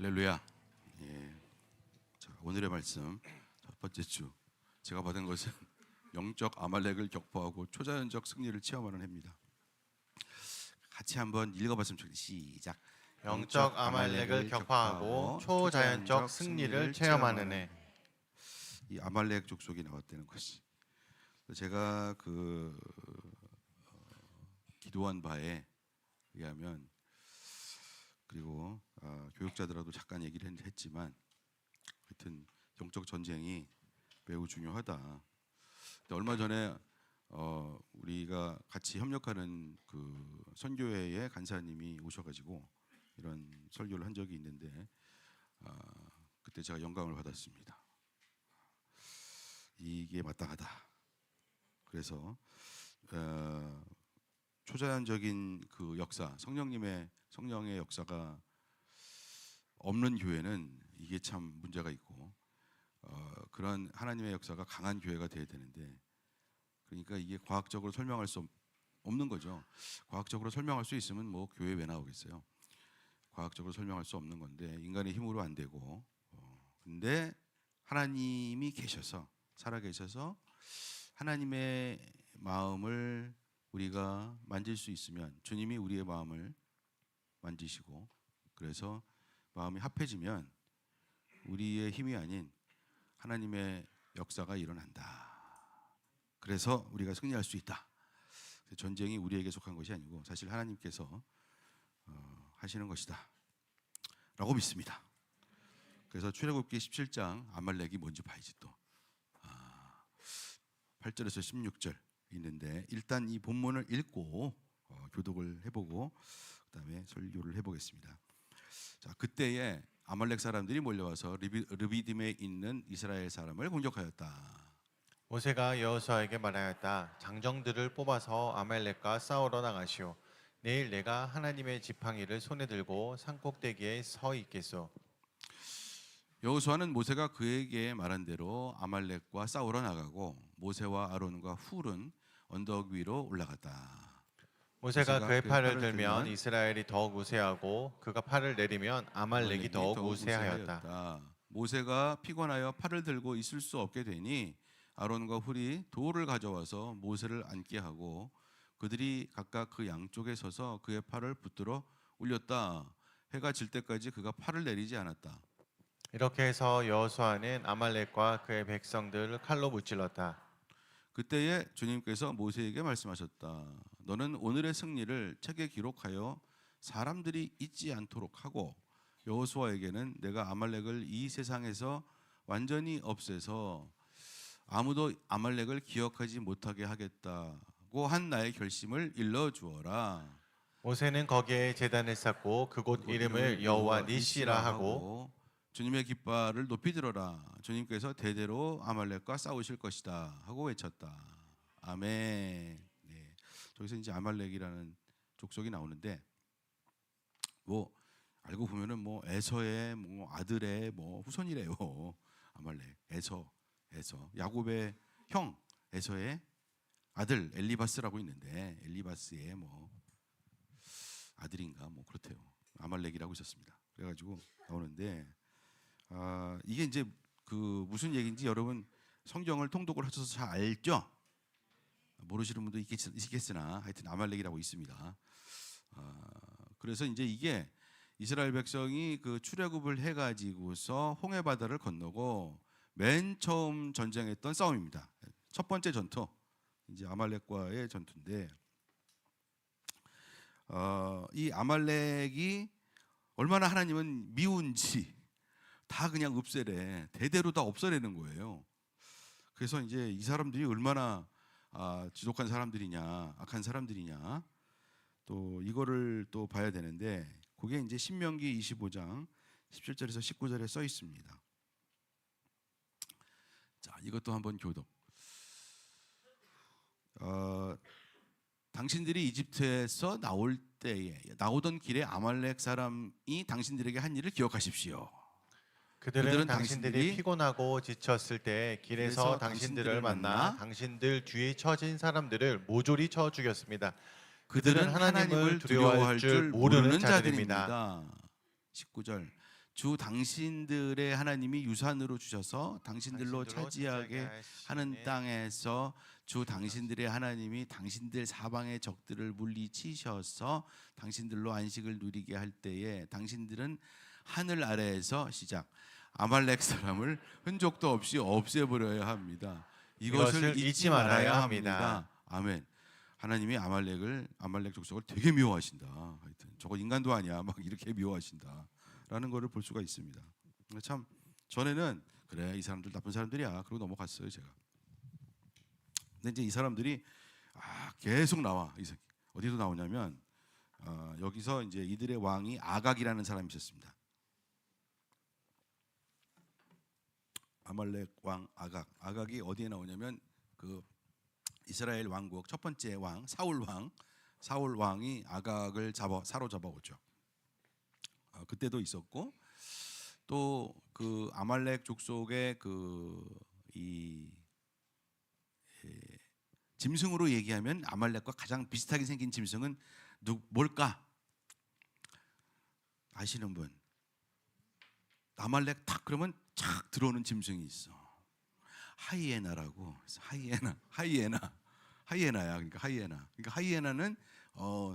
할렐루야. 예. 자, 오늘의 말씀 첫 번째 주 제가 받은 것은 영적 아말렉을 격파하고 초자연적 승리를 체험하는 해입니다. 같이 한번 읽어봤으면 좋겠습니다. 시작. 영적 아말렉을 격파하고 초자연적 승리를 체험하는 해. 이 아말렉 족속이 나왔다는 것이 제가 기도한 바에 의하면, 그리고 교육자들하고도 잠깐 얘기를 했지만 하여튼 영적 전쟁이 매우 중요하다. 근데 얼마 전에 우리가 같이 협력하는 그 선교회의 간사님이 오셔가지고 이런 설교를 한 적이 있는데 그때 제가 영감을 받았습니다. 이게 마땅하다. 그래서 초자연적인 그 역사, 성령의 역사가 없는 교회는 이게 참 문제가 있고, 그런 하나님의 역사가 강한 교회가 돼야 되는데, 그러니까 이게 과학적으로 설명할 수 없는 거죠. 과학적으로 설명할 수 있으면 뭐 교회 왜 나오겠어요. 과학적으로 설명할 수 없는 건데 인간의 힘으로 안 되고, 근데 하나님이 계셔서, 살아 계셔서 하나님의 마음을 우리가 만질 수 있으면, 주님이 우리의 마음을 만지시고, 그래서 마음이 합해지면 우리의 힘이 아닌 하나님의 역사가 일어난다. 그래서 우리가 승리할 수 있다. 전쟁이 우리에게 속한 것이 아니고 사실 하나님께서 하시는 것이다 라고 믿습니다. 그래서 출애굽기 17장 아말렉이 뭔지 봐야지 또 8절에서 16절 있는데, 일단 이 본문을 읽고 교독을 해보고 그 다음에 설교를 해보겠습니다. 자, 그때에 아말렉 사람들이 몰려와서 르비딤에 있는 이스라엘 사람을 공격하였다. 모세가 여호수아에게 말하였다. 장정들을 뽑아서 아말렉과 싸우러 나가시오. 내일 내가 하나님의 지팡이를 손에 들고 산꼭대기에 서 있겠소. 여호수아는 모세가 그에게 말한 대로 아말렉과 싸우러 나가고 모세와 아론과 훌은 언덕 위로 올라갔다. 모세가 그의 팔을 들면 이스라엘이 더욱 우세하고 그가 팔을 내리면 아말렉이 더욱 우세하였다. 모세가 피곤하여 팔을 들고 있을 수 없게 되니 아론과 훌이 돌을 가져와서 모세를 앉게 하고 그들이 각각 그 양쪽에 서서 그의 팔을 붙들어 올렸다. 해가 질 때까지 그가 팔을 내리지 않았다. 이렇게 해서 여호수아는 아말렉과 그의 백성들을 칼로 무찔렀다. 그때에 주님께서 모세에게 말씀하셨다. 너는 오늘의 승리를 책에 기록하여 사람들이 잊지 않도록 하고, 여호수아에게는 내가 아말렉을 이 세상에서 완전히 없애서 아무도 아말렉을 기억하지 못하게 하겠다고 한 나의 결심을 일러주어라. 모세는 거기에 제단을 쌓고 그곳 이름을 여호와 니시라 하고 주님의 깃발을 높이 들어라. 주님께서 대대로 아말렉과 싸우실 것이다 하고 외쳤다. 아멘. 네. 저기서 이제 아말렉이라는 족속이 나오는데, 뭐 알고 보면은 뭐 에서의 뭐 아들의 뭐 후손이래요. 아말렉, 에서 야곱의 형 에서의 아들 엘리바스라고 있는데, 엘리바스의 뭐 아들인가 뭐 그렇대요. 아말렉이라고 있었습니다. 그래가지고 나오는데, 이게 이제 그 무슨 얘기인지 여러분 성경을 통독을 하셔서 잘 알죠? 모르시는 분도 있겠으나 하여튼 아말렉이라고 있습니다. 그래서 이제 이게 이스라엘 백성이 그 출애굽을 해가지고서 홍해 바다를 건너고 맨 처음 전쟁했던 싸움입니다. 첫 번째 전투, 이제 아말렉과의 전투인데, 이 아말렉이 얼마나 하나님은 미운지 다 그냥 없애래. 대대로 다 없애려는 거예요. 그래서 이제 이 사람들이 얼마나 지독한 사람들이냐, 악한 사람들이냐, 또 이거를 또 봐야 되는데, 그게 이제 신명기 25장 17절에서 19절에 써 있습니다. 자, 이것도 한번 교독. 당신들이 이집트에서 나오던 길에 아말렉 사람이 당신들에게 한 일을 기억하십시오. 그들은 당신들이 피곤하고 지쳤을 때 길에서 당신들을 만나 당신들 뒤에 처진 사람들을 모조리 쳐 죽였습니다. 그들은 하나님을 두려워할 줄 모르는 자들입니다. 19절 주 당신들의 하나님이 유산으로 주셔서 당신들로 차지하게 하는 땅에서 주 당신들의 하나님이 당신들 사방의 적들을 물리치셔서 당신들로 안식을 누리게 할 때에 당신들은 하늘 아래에서 시작 아말렉 사람을 흔적도 없이 없애버려야 합니다. 이것을 잊지 말아야 합니다. 아멘. 하나님이 아말렉 족속을 되게 미워하신다. 하여튼 저거 인간도 아니야. 막 이렇게 미워하신다라는 것을 볼 수가 있습니다. 참 전에는 그래 이 사람들 나쁜 사람들이야. 그러고 넘어갔어요 제가. 근데 이제 이 사람들이 계속 나와. 어디서 나오냐면 여기서 이제 이들의 왕이 아각이라는 사람이 있었습니다. 아말렉 왕 아각이 어디에 나오냐면 그 이스라엘 왕국 첫 번째 왕 사울 왕이 아각을 사로잡아 오죠. 그때도 있었고 또 그 아말렉 족속의 이 짐승으로 얘기하면 아말렉과 가장 비슷하게 생긴 짐승은 뭘까? 아시는 분? 아말렉 탁 그러면 착 들어오는 짐승이 있어. 하이에나라고. 하이에나야. 그러니까 하이에나는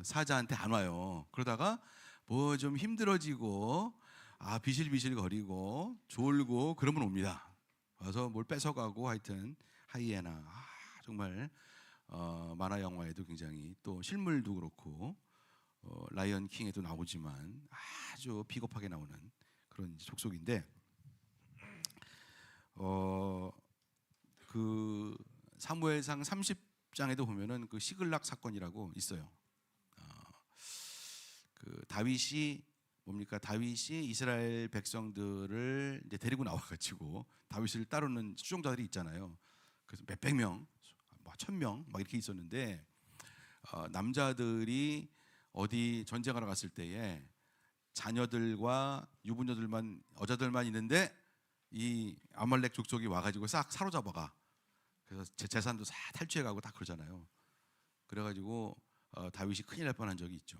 사자한테 안 와요. 그러다가 뭐 좀 힘들어지고 비실비실 거리고 졸고 그러면 옵니다. 와서 뭘 뺏어가고 하여튼 하이에나. 정말 만화 영화에도 굉장히 또 실물도 그렇고 라이언 킹에도 나오지만 아주 비겁하게 나오는 그런 족속인데 그 사무엘상 30장에도 보면은 그 시글락 사건이라고 있어요. 그 다윗이 이스라엘 백성들을 이제 데리고 나와가지고 다윗을 따르는 수종자들이 있잖아요. 그래서 몇백 명, 1000명 막 이렇게 있었는데 남자들이 어디 전쟁하러 갔을 때에 자녀들과 유부녀들만 여자들만 있는데 이 아말렉 족속이 와가지고 싹 사로잡아가. 그래서 재산도 다 탈취해가고 다 그러잖아요. 그래가지고 다윗이 큰일 날 뻔한 적이 있죠.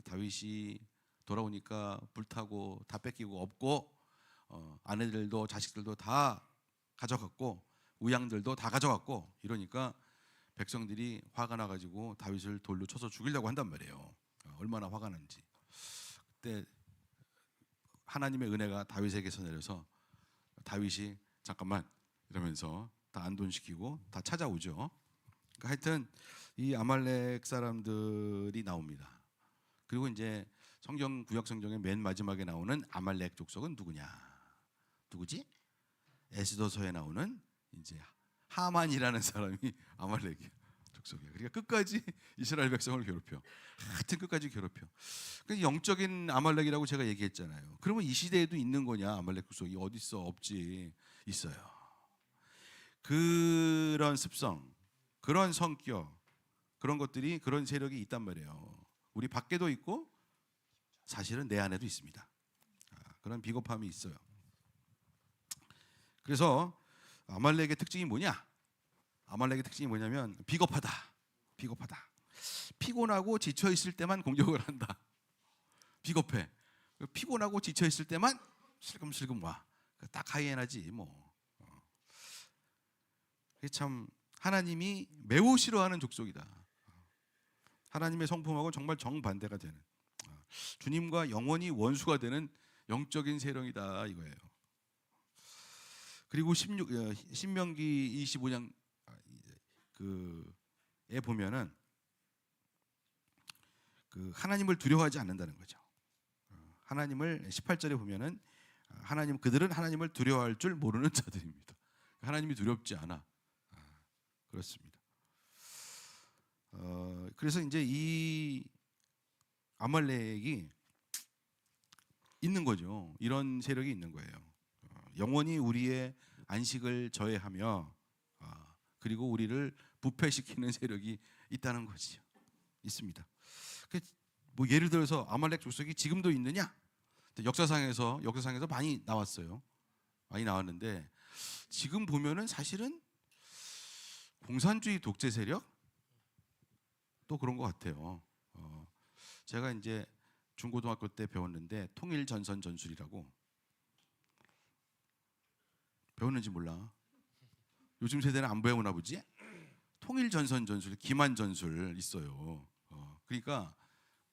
다윗이 돌아오니까 불타고 다 뺏기고 없고 아내들도 자식들도 다 가져갔고 우양들도 다 가져갔고 이러니까 백성들이 화가 나가지고 다윗을 돌로 쳐서 죽이려고 한단 말이에요. 얼마나 화가 난지. 그때 하나님의 은혜가 다윗에게서 내려서 다윗이 잠깐만 이러면서 다 안돈시키고 다 찾아오죠. 그러니까 하여튼 이 아말렉 사람들이 나옵니다. 그리고 이제 구약 성경의 맨 마지막에 나오는 아말렉 족속은 누구지? 에스더서에 나오는 이제 하만이라는 사람이 아말렉 족속이에요. 그러니까 끝까지 이스라엘 백성을 괴롭혀. 하여튼 끝까지 괴롭혀. 그러니까 영적인 아말렉이라고 제가 얘기했잖아요. 그러면 이 시대에도 있는 거냐? 아말렉 족속이 어디 있어? 없지. 있어요. 그런 습성, 그런 성격, 그런 것들이 그런 세력이 있단 말이에요. 우리 밖에도 있고 사실은 내 안에도 있습니다. 그런 비겁함이 있어요. 그래서 아말렉의 특징이 뭐냐? 아말렉의 특징이 뭐냐면 비겁하다. 피곤하고 지쳐 있을 때만 공격을 한다. 비겁해. 피곤하고 지쳐 있을 때만 슬금슬금 와. 딱 하이에나지 뭐. 참 하나님이 매우 싫어하는 족속이다. 하나님의 성품하고 정말 정반대가 되는 주님과 영원히 원수가 되는 영적인 세력이다 이거예요. 그리고 신명기 25장 그에 보면은 그 하나님을 두려워하지 않는다는 거죠. 하나님을 18절에 보면은 그들은 하나님을 두려워할 줄 모르는 자들입니다. 하나님이 두렵지 않아. 그렇습니다. 그래서 이제 이 아말렉이 있는 거죠. 이런 세력이 있는 거예요. 영원히 우리의 안식을 저해하며 그리고 우리를 부패시키는 세력이 있다는 거지요. 있습니다. 뭐 예를 들어서 아말렉 족속이 지금도 있느냐? 역사상에서 많이 나왔어요. 많이 나왔는데 지금 보면은 사실은 공산주의 독재 세력 또 그런 것 같아요. 제가 이제 중고등학교 때 배웠는데 통일전선 전술이라고 배웠는지 몰라. 요즘 세대는 안 배우나 보지? 통일전선 전술, 기만전술 있어요. 그러니까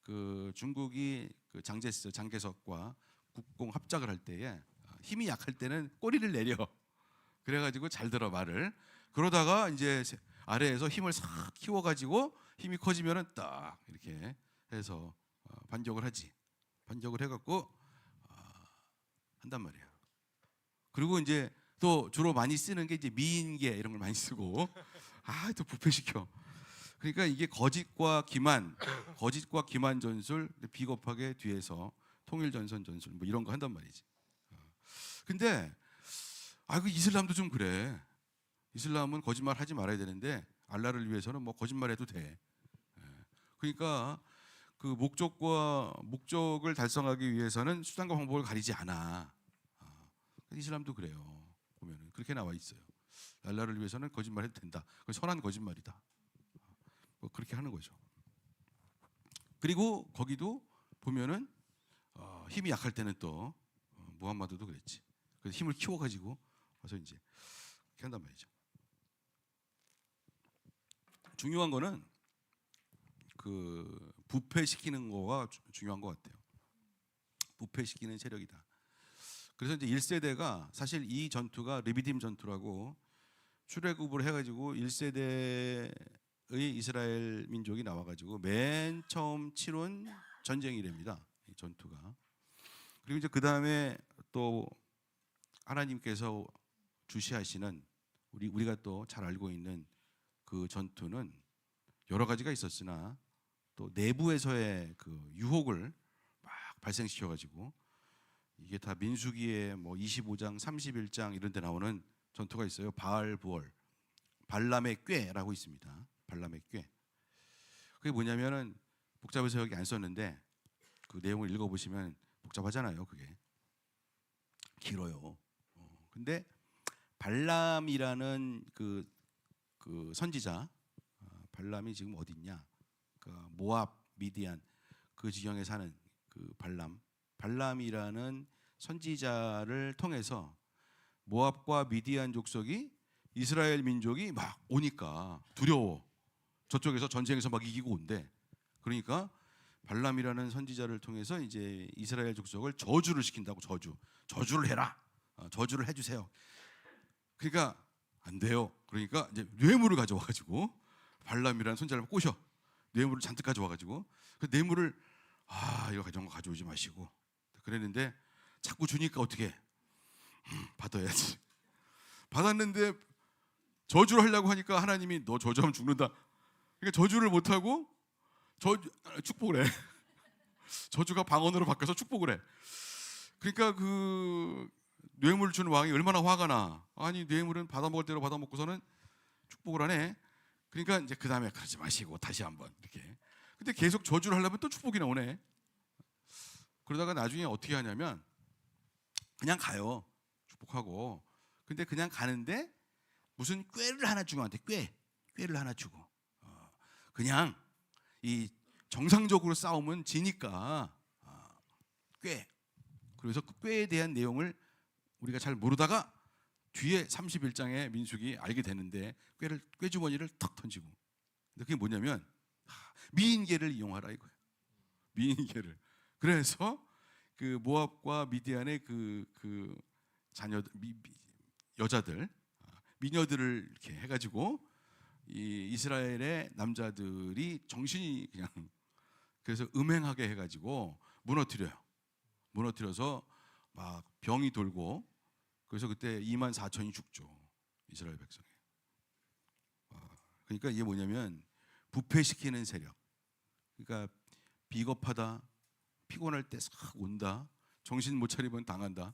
그 중국이 그 장개석과 국공 합작을 할 때에 힘이 약할 때는 꼬리를 내려. 그래가지고 잘 들어 말을. 그러다가 이제 아래에서 힘을 싹 키워가지고 힘이 커지면은 딱 이렇게 해서 반격을 하지. 반격을 해갖고 한단 말이야. 그리고 이제 또 주로 많이 쓰는 게 이제 미인계 이런 걸 많이 쓰고 또 부패시켜. 그러니까 이게 거짓과 기만 전술, 비겁하게 뒤에서 통일전선 전술 뭐 이런 거 한단 말이지. 근데 그 이슬람도 좀 그래. 이슬람은 거짓말 하지 말아야 되는데 알라를 위해서는 뭐 거짓말해도 돼. 그러니까 그 목적을 달성하기 위해서는 수단과 방법을 가리지 않아. 이슬람도 그래요. 보면은 그렇게 나와 있어요. 알라를 위해서는 거짓말해도 된다. 그건 선한 거짓말이다. 뭐 그렇게 하는 거죠. 그리고 거기도 보면은 힘이 약할 때는 또 무함마드도 그랬지. 그래서 힘을 키워가지고 와서 이제 이렇게 한단 말이죠. 중요한 거는 그 부패시키는 거가 중요한 것 같아요. 부패시키는 세력이다. 그래서 이제 1세대가 사실 이 전투가 르비딤 전투라고 출애굽을 해가지고 1세대의 이스라엘 민족이 나와가지고 맨 처음 치룬 전쟁이랍니다. 이 전투가. 그리고 이제 그 다음에 또 하나님께서 주시하시는 우리가 또 잘 알고 있는 그 전투는 여러 가지가 있었으나 또 내부에서의 그 유혹을 막 발생시켜가지고 이게 다 민수기의 뭐 25장, 31장 이런 데 나오는 전투가 있어요. 바알부얼, 발람의 꾀라고 있습니다. 발람의 꾀. 그게 뭐냐면은 복잡해서 여기 안 썼는데 그 내용을 읽어보시면 복잡하잖아요. 그게 길어요. 근데 발람이라는 그 선지자, 발람이 지금 어디 있냐? 그 모압, 미디안 그 지경에 사는 그 발람이라는 선지자를 통해서 모압과 미디안 족속이 이스라엘 민족이 막 오니까 두려워. 저쪽에서 전쟁에서 막 이기고 온대. 그러니까 발람이라는 선지자를 통해서 이제 이스라엘 족속을 저주를 시킨다고. 저주를 해라. 저주를 해주세요. 그러니까 안 돼요. 그러니까 이제 뇌물을 가져와가지고 발람이라는 선지자를 꼬셔. 뇌물을 잔뜩 가져와가지고 그 뇌물을 이거 가져오지 마시고 그랬는데 자꾸 주니까 어떻게 받아야지. 받았는데 저주를 하려고 하니까 하나님이 너 저주하면 죽는다. 그러니까 저주를 못하고 축복을 해. 저주가 방언으로 바뀌어서 축복을 해. 그러니까 그 뇌물 주는 왕이 얼마나 화가 나. 아니 뇌물은 받아먹을 대로 받아먹고서는 축복을 하네. 그러니까 이제 그 다음에 그러지 마시고 다시 한번 이렇게. 근데 계속 저주를 하려면 또 축복이 나오네. 그러다가 나중에 어떻게 하냐면 그냥 가요. 축복하고. 근데 그냥 가는데 무슨 꾀를 하나 주고 한테 꾀를 하나 주고 그냥 이 정상적으로 싸우면 지니까 꾀. 그래서 그 꾀에 대한 내용을 우리가 잘 모르다가 뒤에 31장의 민수기 알게 되는데 꾀주머니를 탁 던지고. 근데 그게 뭐냐면 미인계를 이용하라 이거예요. 미인계를. 그래서 그 모압과 미디안의 그 자녀들 여자들 미녀들을 이렇게 해가지고 이 이스라엘의 남자들이 정신이 그냥 그래서 음행하게 해가지고 무너뜨려서 막 병이 돌고 그래서 그때 24,000이 죽죠. 이스라엘 백성이. 그러니까 이게 뭐냐면 부패시키는 세력. 그러니까 비겁하다. 피곤할 때 싹 온다. 정신 못 차리면 당한다.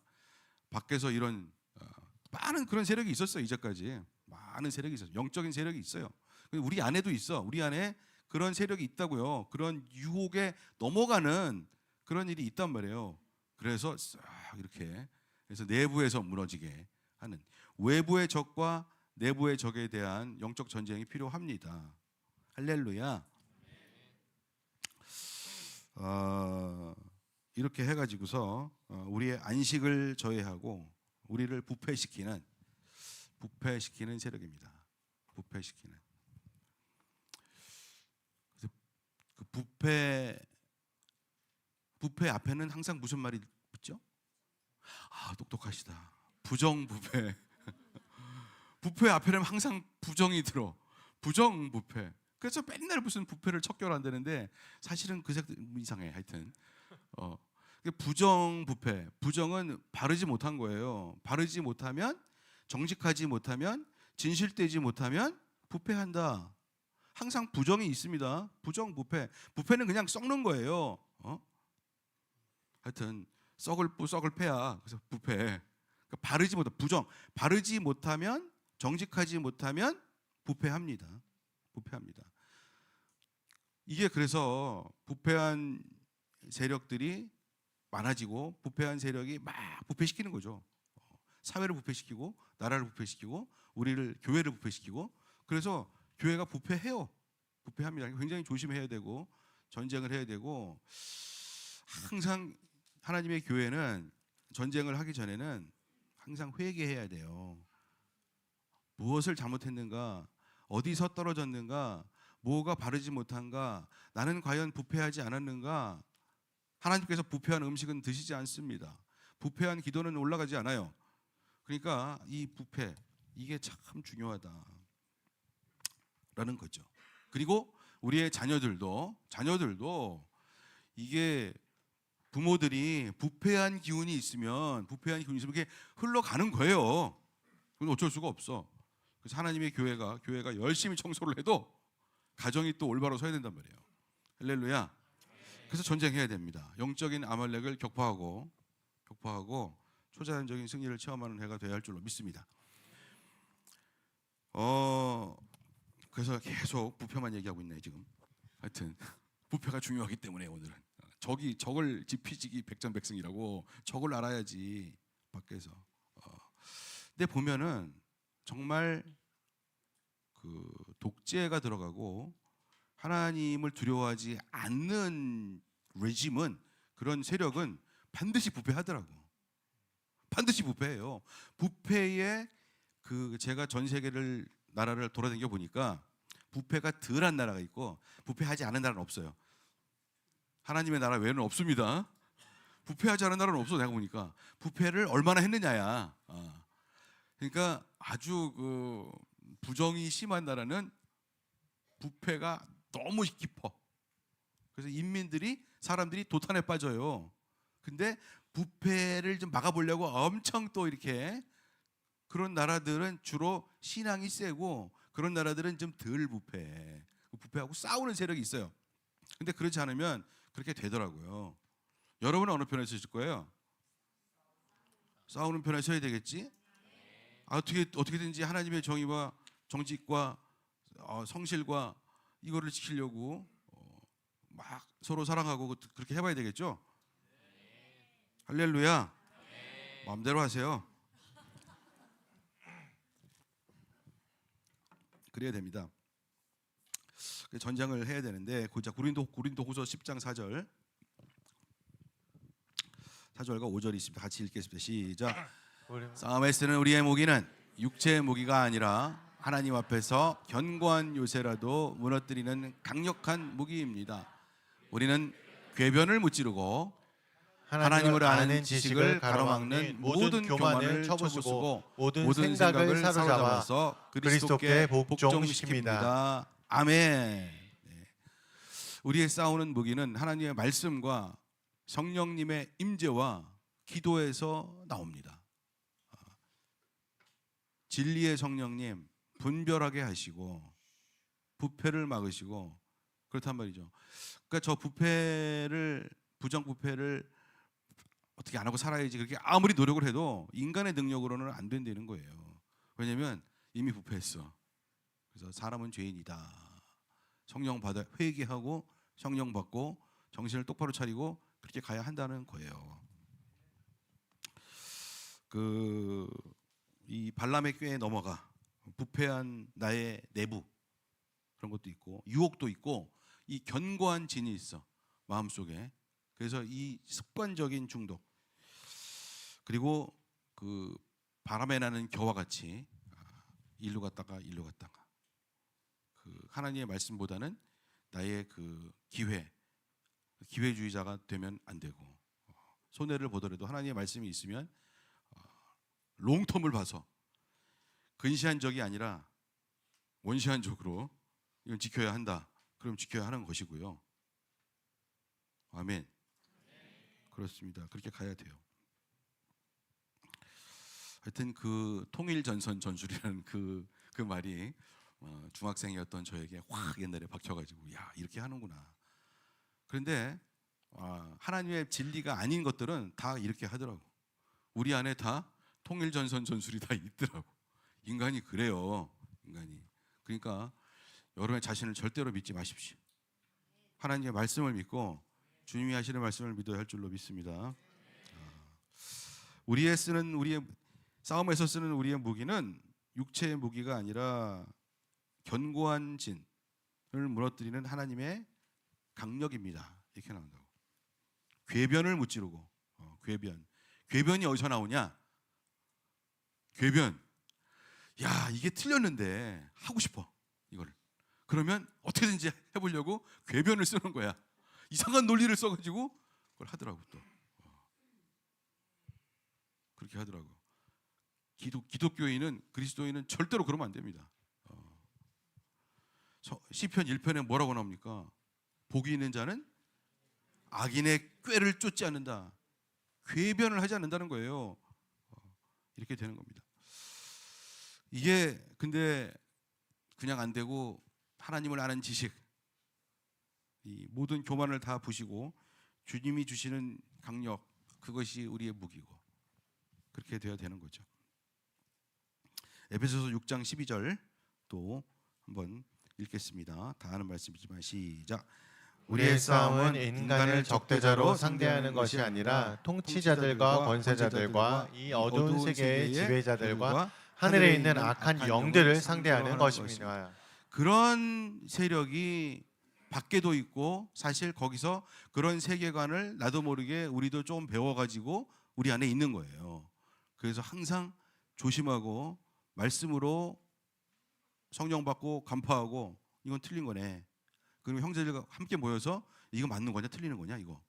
밖에서 이런 많은 그런 세력이 있었어요. 이제까지 많은 세력이 있어요. 영적인 세력이 있어요. 우리 안에도 있어. 우리 안에 그런 세력이 있다고요. 그런 유혹에 넘어가는 그런 일이 있단 말이에요. 그래서 싹 이렇게 그래서 내부에서 무너지게 하는 외부의 적과 내부의 적에 대한 영적 전쟁이 필요합니다. 할렐루야. 이렇게 해가지고서 우리의 안식을 저해하고 우리를 부패시키는 세력입니다. 부패시키는. 그래서 그 부패 앞에는 항상 무슨 말이 붙죠? 아, 똑똑하시다. 부정부패. 부패 앞에는 항상 부정이 들어. 부정부패. 그래서 맨날 무슨 부패를 척결한다는데 사실은 그 색도 이상해. 하여튼 부정부패. 부정은 바르지 못한 거예요. 바르지 못하면, 정직하지 못하면, 진실되지 못하면 부패한다. 항상 부정이 있습니다. 부정부패. 부패는 그냥 썩는 거예요. 하여튼 썩을 뿌 썩을 패야. 그래서 부패. 그러니까 바르지 못한 부정. 바르지 못하면, 정직하지 못하면 부패합니다. 부패합니다. 이게 그래서 부패한 세력들이 많아지고 부패한 세력이 막 부패시키는 거죠. 사회를 부패시키고 나라를 부패시키고 우리를 교회를 부패시키고 그래서 교회가 부패해요. 부패합니다. 굉장히 조심해야 되고 전쟁을 해야 되고 항상 하나님의 교회는 전쟁을 하기 전에는 항상 회개해야 돼요. 무엇을 잘못했는가? 어디서 떨어졌는가? 뭐가 바르지 못한가? 나는 과연 부패하지 않았는가? 하나님께서 부패한 음식은 드시지 않습니다. 부패한 기도는 올라가지 않아요. 그러니까 이 부패 이게 참 중요하다라는 거죠. 그리고 우리의 자녀들도 이게 부모들이 부패한 기운이 있으면 이게 흘러가는 거예요. 그건 어쩔 수가 없어. 그래서 하나님의 교회가 열심히 청소를 해도 가정이 또 올바로 서야 된단 말이에요. 할렐루야. 그래서 전쟁해야 됩니다. 영적인 아말렉을 격파하고 초자연적인 승리를 체험하는 해가 되어야 할 줄로 믿습니다. 그래서 계속 부패만 얘기하고 있네 지금. 하여튼 부패가 중요하기 때문에 오늘은 적을 지피지기 백전백승이라고 적을 알아야지 밖에서. 근데 보면은 정말 그 독재가 들어가고 하나님을 두려워하지 않는 레짐은 그런 세력은 반드시 부패하더라고. 반드시 부패해요. 부패에 제가 전 세계를 나라를 돌아다녀 보니까 부패가 덜한 나라가 있고 부패하지 않은 나라는 없어요. 하나님의 나라 외에는 없습니다. 부패하지 않은 나라는 없어. 내가 보니까 부패를 얼마나 했느냐야. 그러니까 아주 부정이 심한 나라는 부패가 너무 깊어. 그래서 사람들이 도탄에 빠져요. 근데 부패를 좀 막아보려고 엄청 또 이렇게 그런 나라들은 주로 신앙이 세고 그런 나라들은 좀 덜 부패하고 싸우는 세력이 있어요. 근데 그렇지 않으면 그렇게 되더라고요. 여러분은 어느 편에 서실 거예요? 싸우는 편에 서야 되겠지? 어떻게든지 하나님의 정의와 정직과 성실과 이거를 지키려고 막 서로 사랑하고 그렇게 해봐야 되겠죠? 할렐루야. 마음대로 하세요. 그래야 됩니다. 전쟁을 해야 되는데 고린도후서 10장 4절 4절과 5절이 있습니다. 같이 읽겠습니다. 시작. 싸움에 쓰는 우리의 무기는 육체의 무기가 아니라 하나님 앞에서 견고한 요새라도 무너뜨리는 강력한 무기입니다. 우리는 궤변을 무찌르고 하나님을 아는 지식을 가로막는 모든 교만을 쳐부수고 모든 생각을 사로잡아서 그리스도께 복종시킵니다. 아멘. 우리의 싸우는 무기는 하나님의 말씀과 성령님의 임재와 기도에서 나옵니다. 진리의 성령님 분별하게 하시고 부패를 막으시고 그렇단 말이죠. 그러니까 저 부정부패를 어떻게 안 하고 살아야지 그렇게 아무리 노력을 해도 인간의 능력으로는 안 된다는 거예요. 왜냐하면 이미 부패했어. 그래서 사람은 죄인이다. 성령 받아 회개하고 성령 받고 정신을 똑바로 차리고 그렇게 가야 한다는 거예요. 이 발람의 꾀에 넘어가 부패한 나의 내부 그런 것도 있고 유혹도 있고 이 견고한 진이 있어 마음속에 그래서 이 습관적인 중독, 그리고 그 바람에 나는 겨와 같이 일로 갔다가 그 하나님의 말씀보다는 나의 그 기회주의자가 되면 안 되고, 손해를 보더라도 하나님의 말씀이 있으면 롱텀을 봐서 근시안적이 아니라 원시안적으로 이건 지켜야 한다. 그럼 지켜야 하는 것이고요. 아멘. 그렇습니다. 그렇게 가야 돼요. 하여튼 그 통일전선 전술이라는 그 말이 중학생이었던 저에게 확 옛날에 박혀가지고, 야, 이렇게 하는구나. 그런데 하나님의 진리가 아닌 것들은 다 이렇게 하더라고. 우리 안에 다 통일전선 전술이 다 있더라고. 인간이 그래요. 인간이. 그러니까 여러분의 자신을 절대로 믿지 마십시오. 하나님의 말씀을 믿고 주님이 하시는 말씀을 믿어야 할 줄로 믿습니다. 우리의 싸움에서 쓰는 우리의 무기는 육체의 무기가 아니라 견고한 진을 무너뜨리는 하나님의 강력입니다. 이렇게 나온다고. 궤변을 무찌르고, 궤변이 어디서 나오냐? 궤변. 야, 이게 틀렸는데 하고 싶어, 이거를. 그러면 어떻게든지 해보려고 궤변을 쓰는 거야. 이상한 논리를 써가지고 그걸 하더라고. 또 그렇게 하더라고. 기독교인은, 그리스도인은 절대로 그러면 안 됩니다. 시편 1편에 뭐라고 나옵니까? 복이 있는 자는 악인의 꾀를 쫓지 않는다. 궤변을 하지 않는다는 거예요. 이렇게 되는 겁니다. 이게 근데 그냥 안 되고, 하나님을 아는 지식, 이 모든 교만을 다 부시고 주님이 주시는 강력, 그것이 우리의 무기고, 그렇게 되어야 되는 거죠. 에베소서 6장 12절 또 한번 읽겠습니다. 다 아는 말씀이지만 시작. 우리의 싸움은 인간을 적대자로 상대하는 것이 아니라 통치자들과 권세자들과 이 어두운 세계의 지배자들과 하늘에 있는 악한 영들을 상대하는 것입니다. 그런 세력이 밖에도 있고, 사실 거기서 그런 세계관을 나도 모르게 우리도 좀 배워가지고 우리 안에 있는 거예요. 그래서 항상 조심하고 말씀으로 성령 받고 간파하고, 이건 틀린 거네. 그리고 형제들과 함께 모여서 이거 맞는 거냐 틀리는 거냐 이거.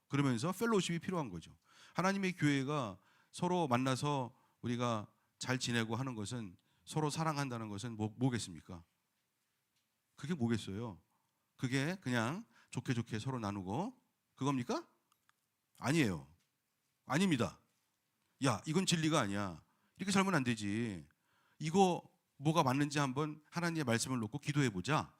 그러면서 펠로우십이 필요한 거죠. 하나님의 교회가 서로 만나서 우리가 잘 지내고 하는 것은, 서로 사랑한다는 것은 뭐겠습니까? 그게 뭐겠어요? 그게 그냥 좋게 서로 나누고 그겁니까? 아니에요. 아닙니다. 야, 이건 진리가 아니야. 이렇게 살면 안 되지. 이거 뭐가 맞는지 한번 하나님의 말씀을 놓고 기도해 보자.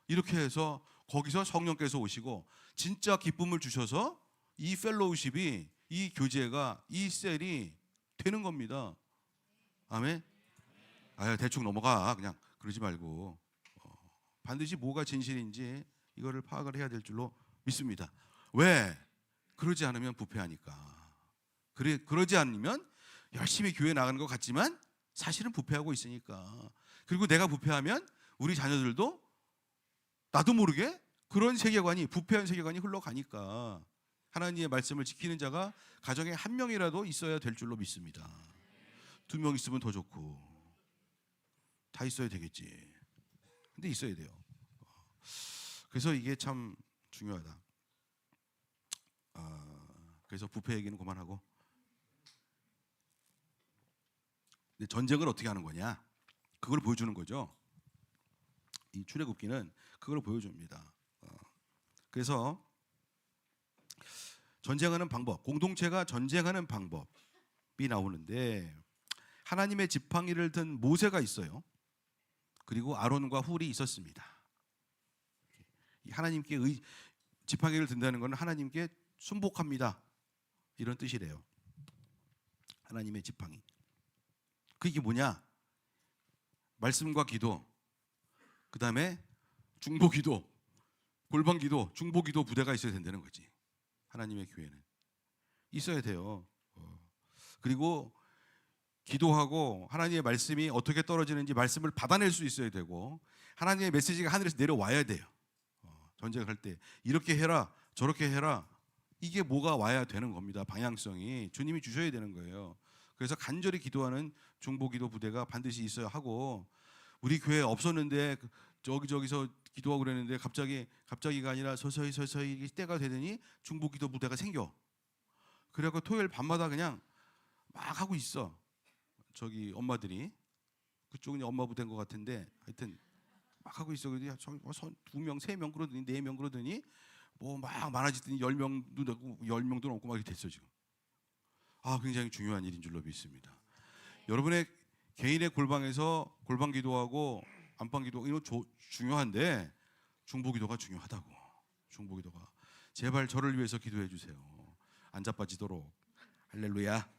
이렇게 해서 거기서 성령께서 오시고 진짜 기쁨을 주셔서 이 펠로우십이, 이 교제가, 이 셀이 되는 겁니다. 아멘. 대충 넘어가. 그냥 그러지 말고 반드시 뭐가 진실인지 이거를 파악을 해야 될 줄로 믿습니다. 왜? 그러지 않으면 부패하니까. 그러지 않으면 열심히 교회 나가는 것 같지만 사실은 부패하고 있으니까. 그리고 내가 부패하면 우리 자녀들도 나도 모르게 그런 세계관이, 부패한 세계관이 흘러가니까 하나님의 말씀을 지키는 자가 가정에 한 명이라도 있어야 될 줄로 믿습니다. 2명 있으면 더 좋고, 다 있어야 되겠지. 근데 있어야 돼요. 그래서 이게 참 중요하다. 그래서 부패 얘기는 그만하고, 근데 전쟁을 어떻게 하는 거냐? 그걸 보여주는 거죠. 이 출애굽기는 그걸 보여줍니다. 그래서 전쟁하는 방법, 공동체가 전쟁하는 방법이 나오는데, 하나님의 지팡이를 든 모세가 있어요. 그리고 아론과 훌이 있었습니다. 하나님께 지팡이를 든다는 것은 하나님께 순복합니다, 이런 뜻이래요. 하나님의 지팡이. 그게 뭐냐? 말씀과 기도, 그 다음에 중보기도, 골방기도, 중보기도 부대가 있어야 된다는 거지. 하나님의 교회는 있어야 돼요. 그리고 기도하고 하나님의 말씀이 어떻게 떨어지는지 말씀을 받아낼 수 있어야 되고, 하나님의 메시지가 하늘에서 내려와야 돼요. 전쟁을 할 때 이렇게 해라 저렇게 해라 이게 뭐가 와야 되는 겁니다. 방향성이 주님이 주셔야 되는 거예요. 그래서 간절히 기도하는 중보기도 부대가 반드시 있어야 하고, 우리 교회 없었는데 저기서 기도하고 그랬는데 갑자기가 아니라 서서히 때가 되더니 중보기도 부대가 생겨. 그래갖고 토요일 밤마다 그냥 막 하고 있어. 저기 엄마들이, 그쪽은 엄마 부대인 것 같은데 하여튼 막 하고 있어. 그러더니 2명, 3명 그러더니 4명 그러더니 뭐 막 많아지더니 10명도 넘고 10명도 넘고 막 이렇게 됐어 지금. 굉장히 중요한 일인 줄로 믿습니다. 여러분의 개인의 골방에서 골방 기도하고 안방 기도 이거 중요한데 중보기도가 중요하다고. 중보기도가 제발 저를 위해서 기도해 주세요. 안 자빠지도록. 할렐루야.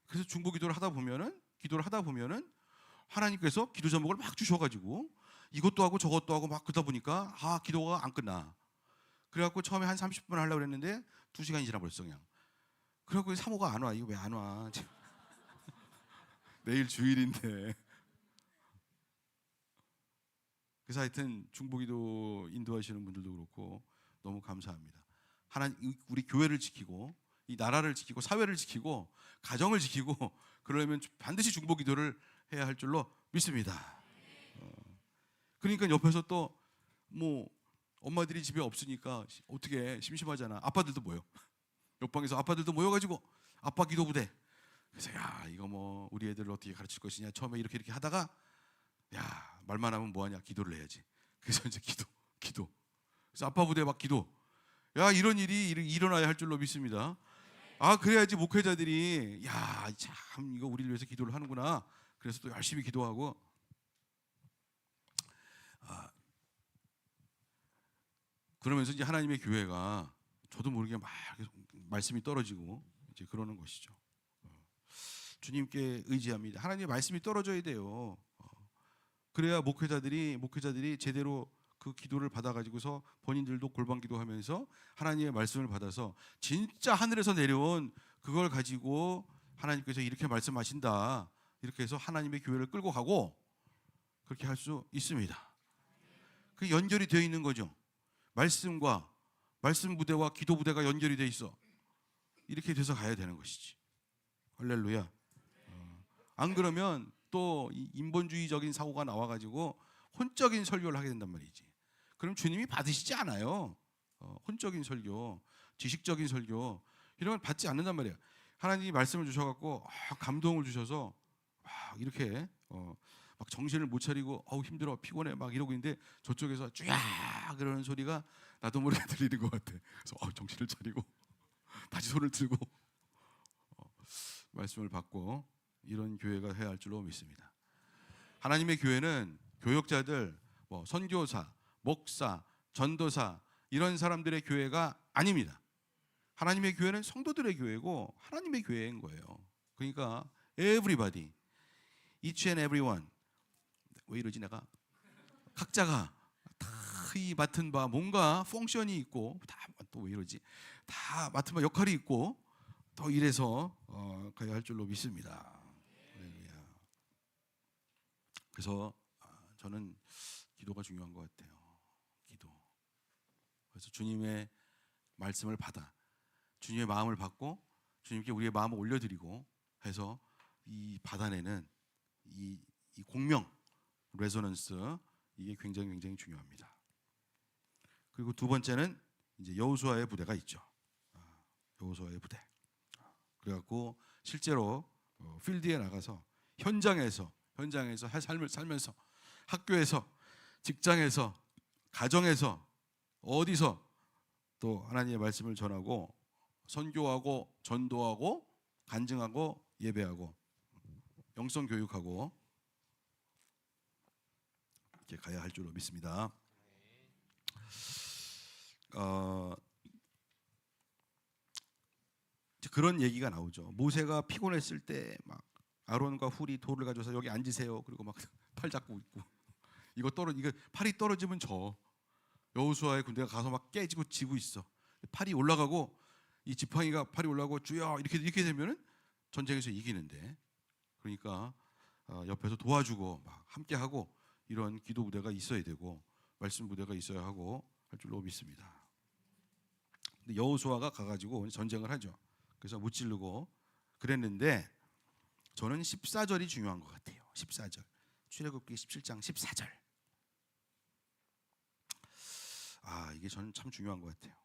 그래서 중보기도를 하다 보면은 하나님께서 기도 제목을 막 주셔가지고 이것도 하고 저것도 하고 막 그러다 보니까 기도가 안 끝나. 그래갖고 처음에 한 30분 하려고 그랬는데 2시간이 지나버렸어 그냥. 그래갖고 사모가 안 와. 이거 왜 안 와? 내일 주일인데. 그래서 하여튼 중보기도 인도하시는 분들도 그렇고 너무 감사합니다. 하나님, 우리 교회를 지키고 이 나라를 지키고 사회를 지키고 가정을 지키고 그러려면 반드시 중보기도를 해야 할 줄로 믿습니다. 그러니까 옆에서 또 뭐 엄마들이 집에 없으니까 어떻게 심심하잖아. 아빠들도 모여. 옆방에서 아빠들도 모여가지고 아빠 기도 부대. 그래서 이거 뭐 우리 애들을 어떻게 가르칠 것이냐. 처음에 이렇게 하다가 말만 하면 뭐하냐. 기도를 해야지. 그래서 이제 기도. 그래서 아빠 부대 막 기도. 이런 일이 일어나야 할 줄로 믿습니다. 그래야지 목회자들이 참 이거 우리를 위해서 기도를 하는구나. 그래서 또 열심히 기도하고. 그러면서 이제 하나님의 교회가 저도 모르게 막 말씀이 떨어지고 이제 그러는 것이죠. 주님께 의지합니다. 하나님의 말씀이 떨어져야 돼요. 그래야 목회자들이 제대로 그 기도를 받아가지고서 본인들도 골방 기도하면서 하나님의 말씀을 받아서 진짜 하늘에서 내려온 그걸 가지고 하나님께서 이렇게 말씀하신다. 이렇게 해서 하나님의 교회를 끌고 가고 그렇게 할 수 있습니다. 그 연결이 되어 있는 거죠. 말씀과 말씀 부대와 기도 부대가 연결이 되어 있어. 이렇게 돼서 가야 되는 것이지. 할렐루야. 안 그러면 또 인본주의적인 사고가 나와가지고 혼적인 설교를 하게 된단 말이지. 그럼 주님이 받으시지 않아요. 혼적인 설교, 지식적인 설교 이런 걸 받지 않는단 말이야. 하나님이 말씀을 주셔갖고 감동을 주셔서 이렇게 막 정신을 못 차리고 힘들어 피곤해 막 이러고 있는데 저쪽에서 쭈야 그러는 소리가 나도 모르게 들리는 것 같아. 그래서 정신을 차리고 다시 손을 들고 말씀을 받고 이런 교회가 해야 할 줄로 믿습니다. 하나님의 교회는 교역자들, 선교사, 목사, 전도사 이런 사람들의 교회가 아닙니다. 하나님의 교회는 성도들의 교회고 하나님의 교회인 거예요. 그러니까 everybody, each and everyone. 왜 이러지 내가? 각자가 다 이 맡은 바 뭔가 펑션이 있고 다 또 왜 이러지? 다 맡은 바 역할이 있고 더 이래서 가야 할 줄로 믿습니다. 그래서 저는 기도가 중요한 것 같아요. 기도. 그래서 주님의 말씀을 받아 주님의 마음을 받고 주님께 우리의 마음을 올려드리고 해서 이 받아내는 이 공명 레소넌스 이게 굉장히 중요합니다. 그리고 두 번째는 이제 여호수아의 부대가 있죠. 여호수아의 부대. 그래갖고 실제로 필드에 나가서 현장에서 삶을 살면서 학교에서 직장에서 가정에서 어디서 또 하나님의 말씀을 전하고 선교하고 전도하고 간증하고 예배하고 영성 교육하고 이렇게 가야 할 줄로 믿습니다. 그런 얘기가 나오죠. 모세가 피곤했을 때 막 아론과 훌이 돌을 가져서 여기 앉으세요. 그리고 막 팔 잡고 있고 이거 팔이 떨어지면 여호수아의 군대가 가서 막 깨지고 지고 있어. 팔이 올라가고 이 지팡이가 팔이 올라가고 주여 이렇게 되면은 전쟁에서 이기는데 그러니까 옆에서 도와주고 막 함께하고 이런 기도 부대가 있어야 되고 말씀 부대가 있어야 하고 할 줄로 믿습니다. 근데 여호수아가 가가지고 전쟁을 하죠. 그래서 무찌르고 그랬는데 저는 14절이 중요한 것 같아요. 14절. 출애굽기 17장 14절. 이게 저는 참 중요한 것 같아요.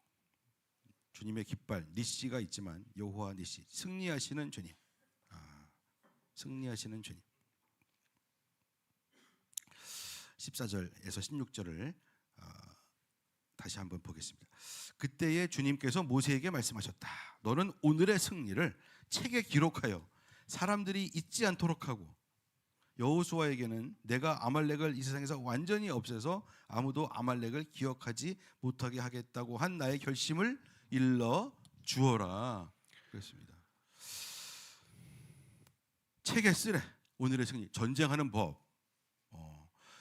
주님의 깃발 니시가 있지만 여호와 니시, 승리하시는 주님. 승리하시는 주님. 14절에서 16절을 다시 한번 보겠습니다. 그때에 주님께서 모세에게 말씀하셨다. 너는 오늘의 승리를 책에 기록하여 사람들이 잊지 않도록 하고, 여호수아에게는 내가 아말렉을 이 세상에서 완전히 없애서 아무도 아말렉을 기억하지 못하게 하겠다고 한 나의 결심을 일러 주어라. 그랬습니다. 책에 쓰래. 오늘의 승리, 전쟁하는 법.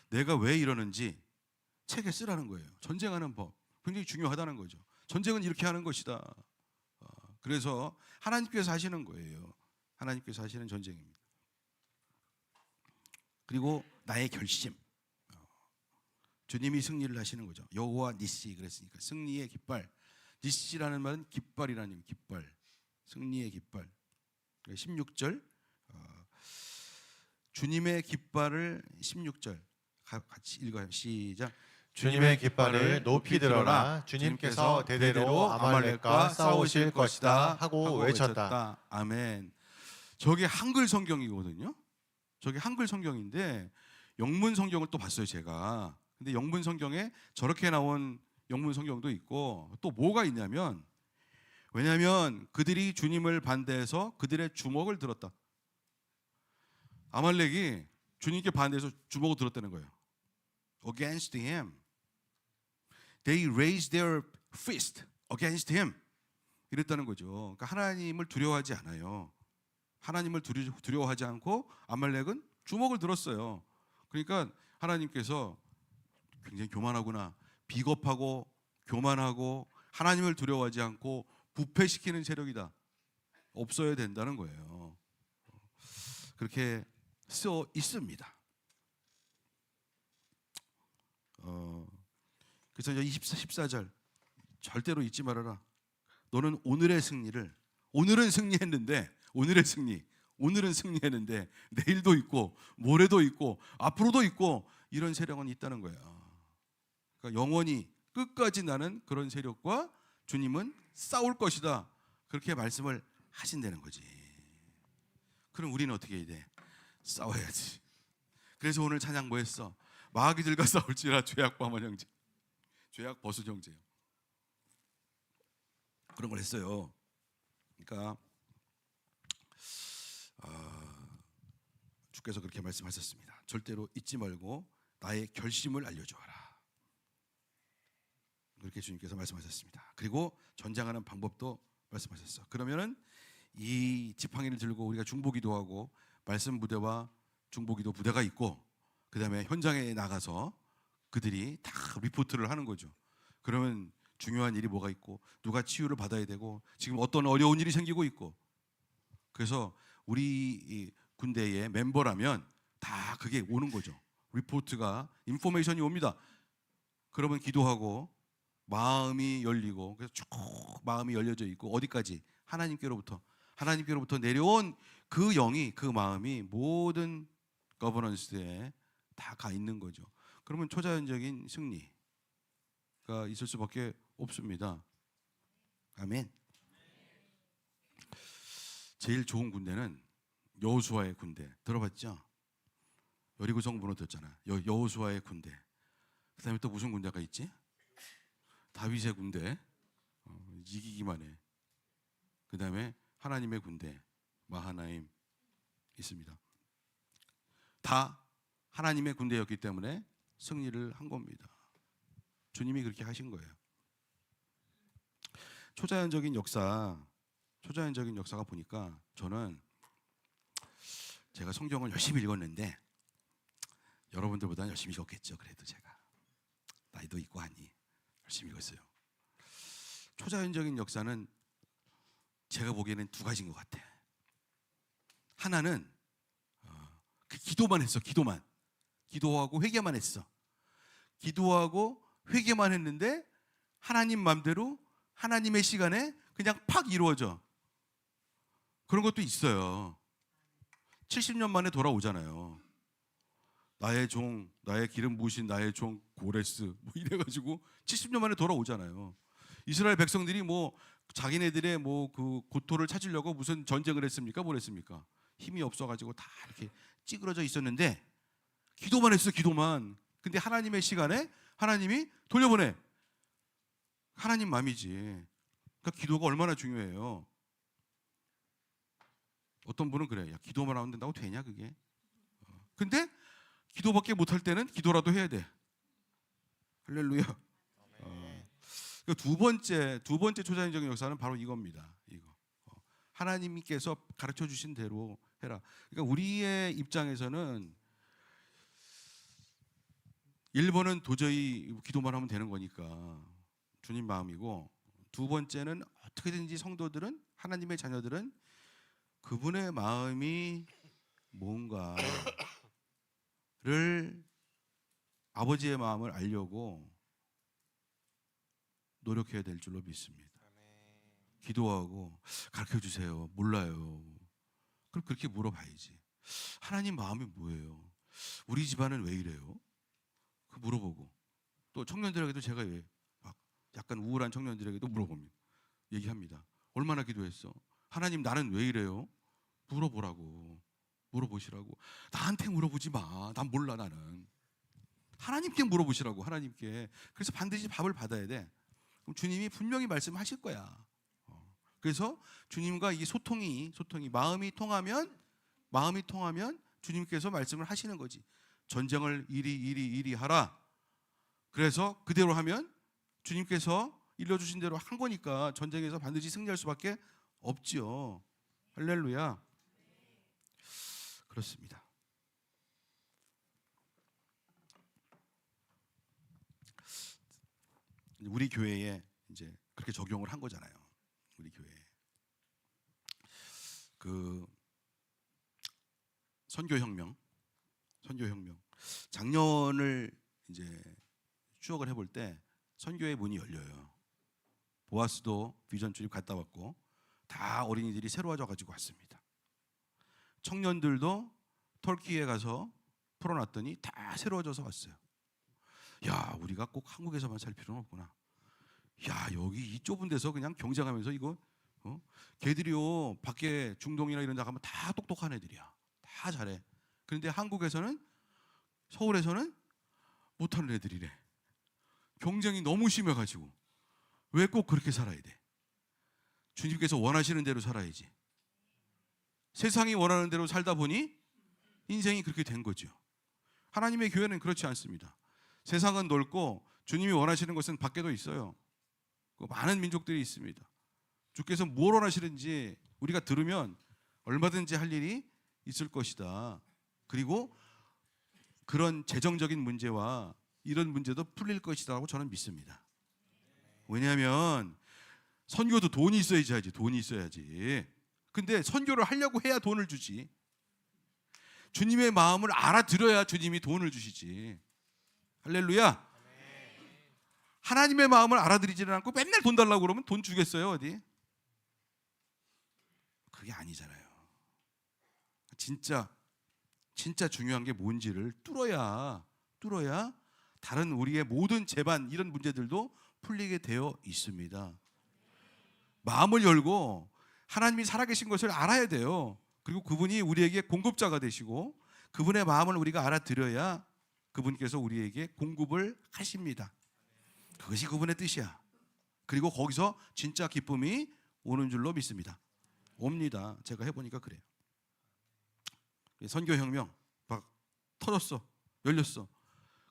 내가 왜 이러는지 책에 쓰라는 거예요. 전쟁하는 법 굉장히 중요하다는 거죠. 전쟁은 이렇게 하는 것이다. 그래서 하나님께서 하시는 거예요. 하나님께서 하시는 전쟁입니다. 그리고 나의 결심. 주님이 승리를 하시는 거죠. 여호와 니시 그랬으니까 승리의 깃발. 니시라는 말은 깃발이라는 의미. 깃발. 승리의 깃발. 16절. 주님의 깃발을 16절 같이 읽어요. 시작. 주님의 깃발을 높이 들어라. 주님께서 대대로 아말렉과 싸우실 것이다 하고 외쳤다. 아멘. 저게 한글 성경이거든요. 저게 한글 성경인데 영문 성경을 또 봤어요, 제가. 근데 영문 성경에 저렇게 나온 영문 성경도 있고 또 뭐가 있냐면, 왜냐하면 그들이 주님을 반대해서 그들의 주먹을 들었다. 아말렉이 주님께 반대해서 주먹을 들었다는 거예요. Against him. They raised their fist against him. 이랬다는 거죠. 그러니까 하나님을 두려워하지 않아요. 하나님을 두려워하지 않고 아말렉은 주먹을 들었어요. 그러니까 하나님께서 굉장히 교만하구나, 비겁하고 교만하고 하나님을 두려워하지 않고 부패시키는 세력이다. 없어야 된다는 거예요. 그렇게 써 있습니다. 그래서 14절 절대로 잊지 말아라. 너는 오늘의 승리를, 오늘은 승리했는데, 오늘은 승리했는데 내일도 있고 모레도 있고 앞으로도 있고 이런 세력은 있다는 거예요. 그러니까 영원히 끝까지 나는 그런 세력과 주님은 싸울 것이다. 그렇게 말씀을 하신다는 거지. 그럼 우리는 어떻게 해야 돼? 싸워야지. 그래서 오늘 찬양 뭐 했어? 마귀들과 싸울지라 죄악 범한 형제, 죄악 버스 형제요. 그런 걸 했어요. 그러니까 주께서 그렇게 말씀하셨습니다. 절대로 잊지 말고 나의 결심을 알려주어라. 그렇게 주님께서 말씀하셨습니다. 그리고 전쟁하는 방법도 말씀하셨어. 그러면은 이 지팡이를 들고 우리가 중보기도 하고 말씀 부대와 중보기도 부대가 있고, 그 다음에 현장에 나가서 그들이 다 리포트를 하는 거죠. 그러면 중요한 일이 뭐가 있고, 누가 치유를 받아야 되고, 지금 어떤 어려운 일이 생기고 있고. 그래서 우리 군대의 멤버라면 다 그게 오는 거죠. 리포트가, 인포메이션이 옵니다. 그러면 기도하고 마음이 열리고, 그래서 쭉 마음이 열려져 있고, 어디까지? 하나님께로부터 내려온 그 영이, 그 마음이 모든 거버넌스에 다 가 있는 거죠. 그러면 초자연적인 승리가 있을 수밖에 없습니다. 아멘. 제일 좋은 군대는 여호수아의 군대. 들어봤죠? 여리고 성 무너졌잖아. 여호수아의 군대. 그다음에 또 무슨 군대가 있지? 다윗의 군대. 이기기만 해. 그다음에 하나님의 군대, 마하나임 있습니다. 다 하나님의 군대였기 때문에 승리를 한 겁니다. 주님이 그렇게 하신 거예요. 초자연적인 역사가 보니까 저는 제가 성경을 열심히 읽었는데 여러분들보다는 열심히 읽었겠죠. 그래도 제가 나이도 있고 하니 열심히 읽었어요. 초자연적인 역사는 제가 보기에는 두 가지인 것 같아. 하나는 그 기도만 했어. 기도하고 회개만 했어. 기도하고 회개만 했는데 하나님 맘대로 하나님의 시간에 그냥 팍 이루어져. 그런 것도 있어요. 70년 만에 돌아오잖아요. 나의 종, 나의 기름 부으신 나의 종 고레스 뭐 이래가지고 70년 만에 돌아오잖아요. 이스라엘 백성들이 뭐 자기네들의 뭐 그 고토를 찾으려고 무슨 전쟁을 했습니까? 뭘 했습니까? 힘이 없어가지고 다 이렇게 찌그러져 있었는데 기도만 했어, 기도만. 근데 하나님의 시간에 하나님이 돌려보내. 하나님 맘이지. 그러니까 기도가 얼마나 중요해요. 어떤 분은 그래, 야 기도만 하면 된다고 되냐 그게? 근데 기도밖에 못할 때는 기도라도 해야 돼. 할렐루야. 두 번째 초자연적인 역사는 바로 이겁니다. 이거 하나님께서 가르쳐 주신 대로 해라. 그러니까 우리의 입장에서는 1번은 도저히 기도만 하면 되는 거니까 주님 마음이고, 두 번째는 어떻게든지 성도들은, 하나님의 자녀들은 그분의 마음이 뭔가를, 아버지의 마음을 알려고 노력해야 될 줄로 믿습니다. 기도하고 가르쳐 주세요. 몰라요. 그럼 그렇게 물어봐야지. 하나님 마음이 뭐예요? 우리 집안은 왜 이래요? 그 물어보고, 또 청년들에게도 제가 막 약간 우울한 청년들에게도 물어봅니다. 얘기합니다. 얼마나 기도했어? 하나님 나는 왜 이래요? 물어보라고. 물어보시라고. 나한테 물어보지 마. 난 몰라 나는. 하나님께 물어보시라고. 하나님께. 그래서 반드시 답을 받아야 돼. 그럼 주님이 분명히 말씀하실 거야. 그래서 주님과 이 소통이 마음이 통하면 주님께서 말씀을 하시는 거지. 전쟁을 이리 하라. 그래서 그대로 하면 주님께서 일러주신 대로 한 거니까 전쟁에서 반드시 승리할 수밖에 없지요. 할렐루야. 그렇습니다. 우리 교회에 이제 그렇게 적용을 한 거잖아요. 우리 교회에 그 선교혁명 작년을 이제 추억을 해볼 때 선교의 문이 열려요. 보아스도 비전 출입 갔다 왔고 다 어린이들이 새로워져 가지고 왔습니다. 청년들도 터키에 가서 풀어놨더니 다 새로워져서 왔어요. 야, 우리가 꼭 한국에서만 살 필요는 없구나. 야, 여기 이 좁은 데서 그냥 경쟁하면서 이거 걔들이요 밖에 중동이나 이런 데 가면 다 똑똑한 애들이야. 다 잘해. 그런데 한국에서는, 서울에서는 못하는 애들이래. 경쟁이 너무 심해가지고. 왜 꼭 그렇게 살아야 돼? 주님께서 원하시는 대로 살아야지. 세상이 원하는 대로 살다 보니 인생이 그렇게 된 거죠. 하나님의 교회는 그렇지 않습니다. 세상은 넓고 주님이 원하시는 것은 밖에도 있어요. 많은 민족들이 있습니다. 주께서 뭘 원하시는지 우리가 들으면 얼마든지 할 일이 있을 것이다. 그리고 그런 재정적인 문제와 이런 문제도 풀릴 것이라고 저는 믿습니다. 왜냐하면 선교도 돈이 있어야지. 근데 선교를 하려고 해야 돈을 주지. 주님의 마음을 알아들어야 주님이 돈을 주시지. 할렐루야. 하나님의 마음을 알아들이지는 않고 맨날 돈 달라고 그러면 돈 주겠어요 어디? 그게 아니잖아요. 진짜 중요한 게 뭔지를 뚫어야 다른 우리의 모든 재반 이런 문제들도 풀리게 되어 있습니다. 마음을 열고 하나님이 살아계신 것을 알아야 돼요. 그리고 그분이 우리에게 공급자가 되시고 그분의 마음을 우리가 알아들어야 그분께서 우리에게 공급을 하십니다. 그것이 그분의 뜻이야. 그리고 거기서 진짜 기쁨이 오는 줄로 믿습니다. 옵니다. 제가 해보니까 그래요. 선교혁명 막 터졌어. 열렸어.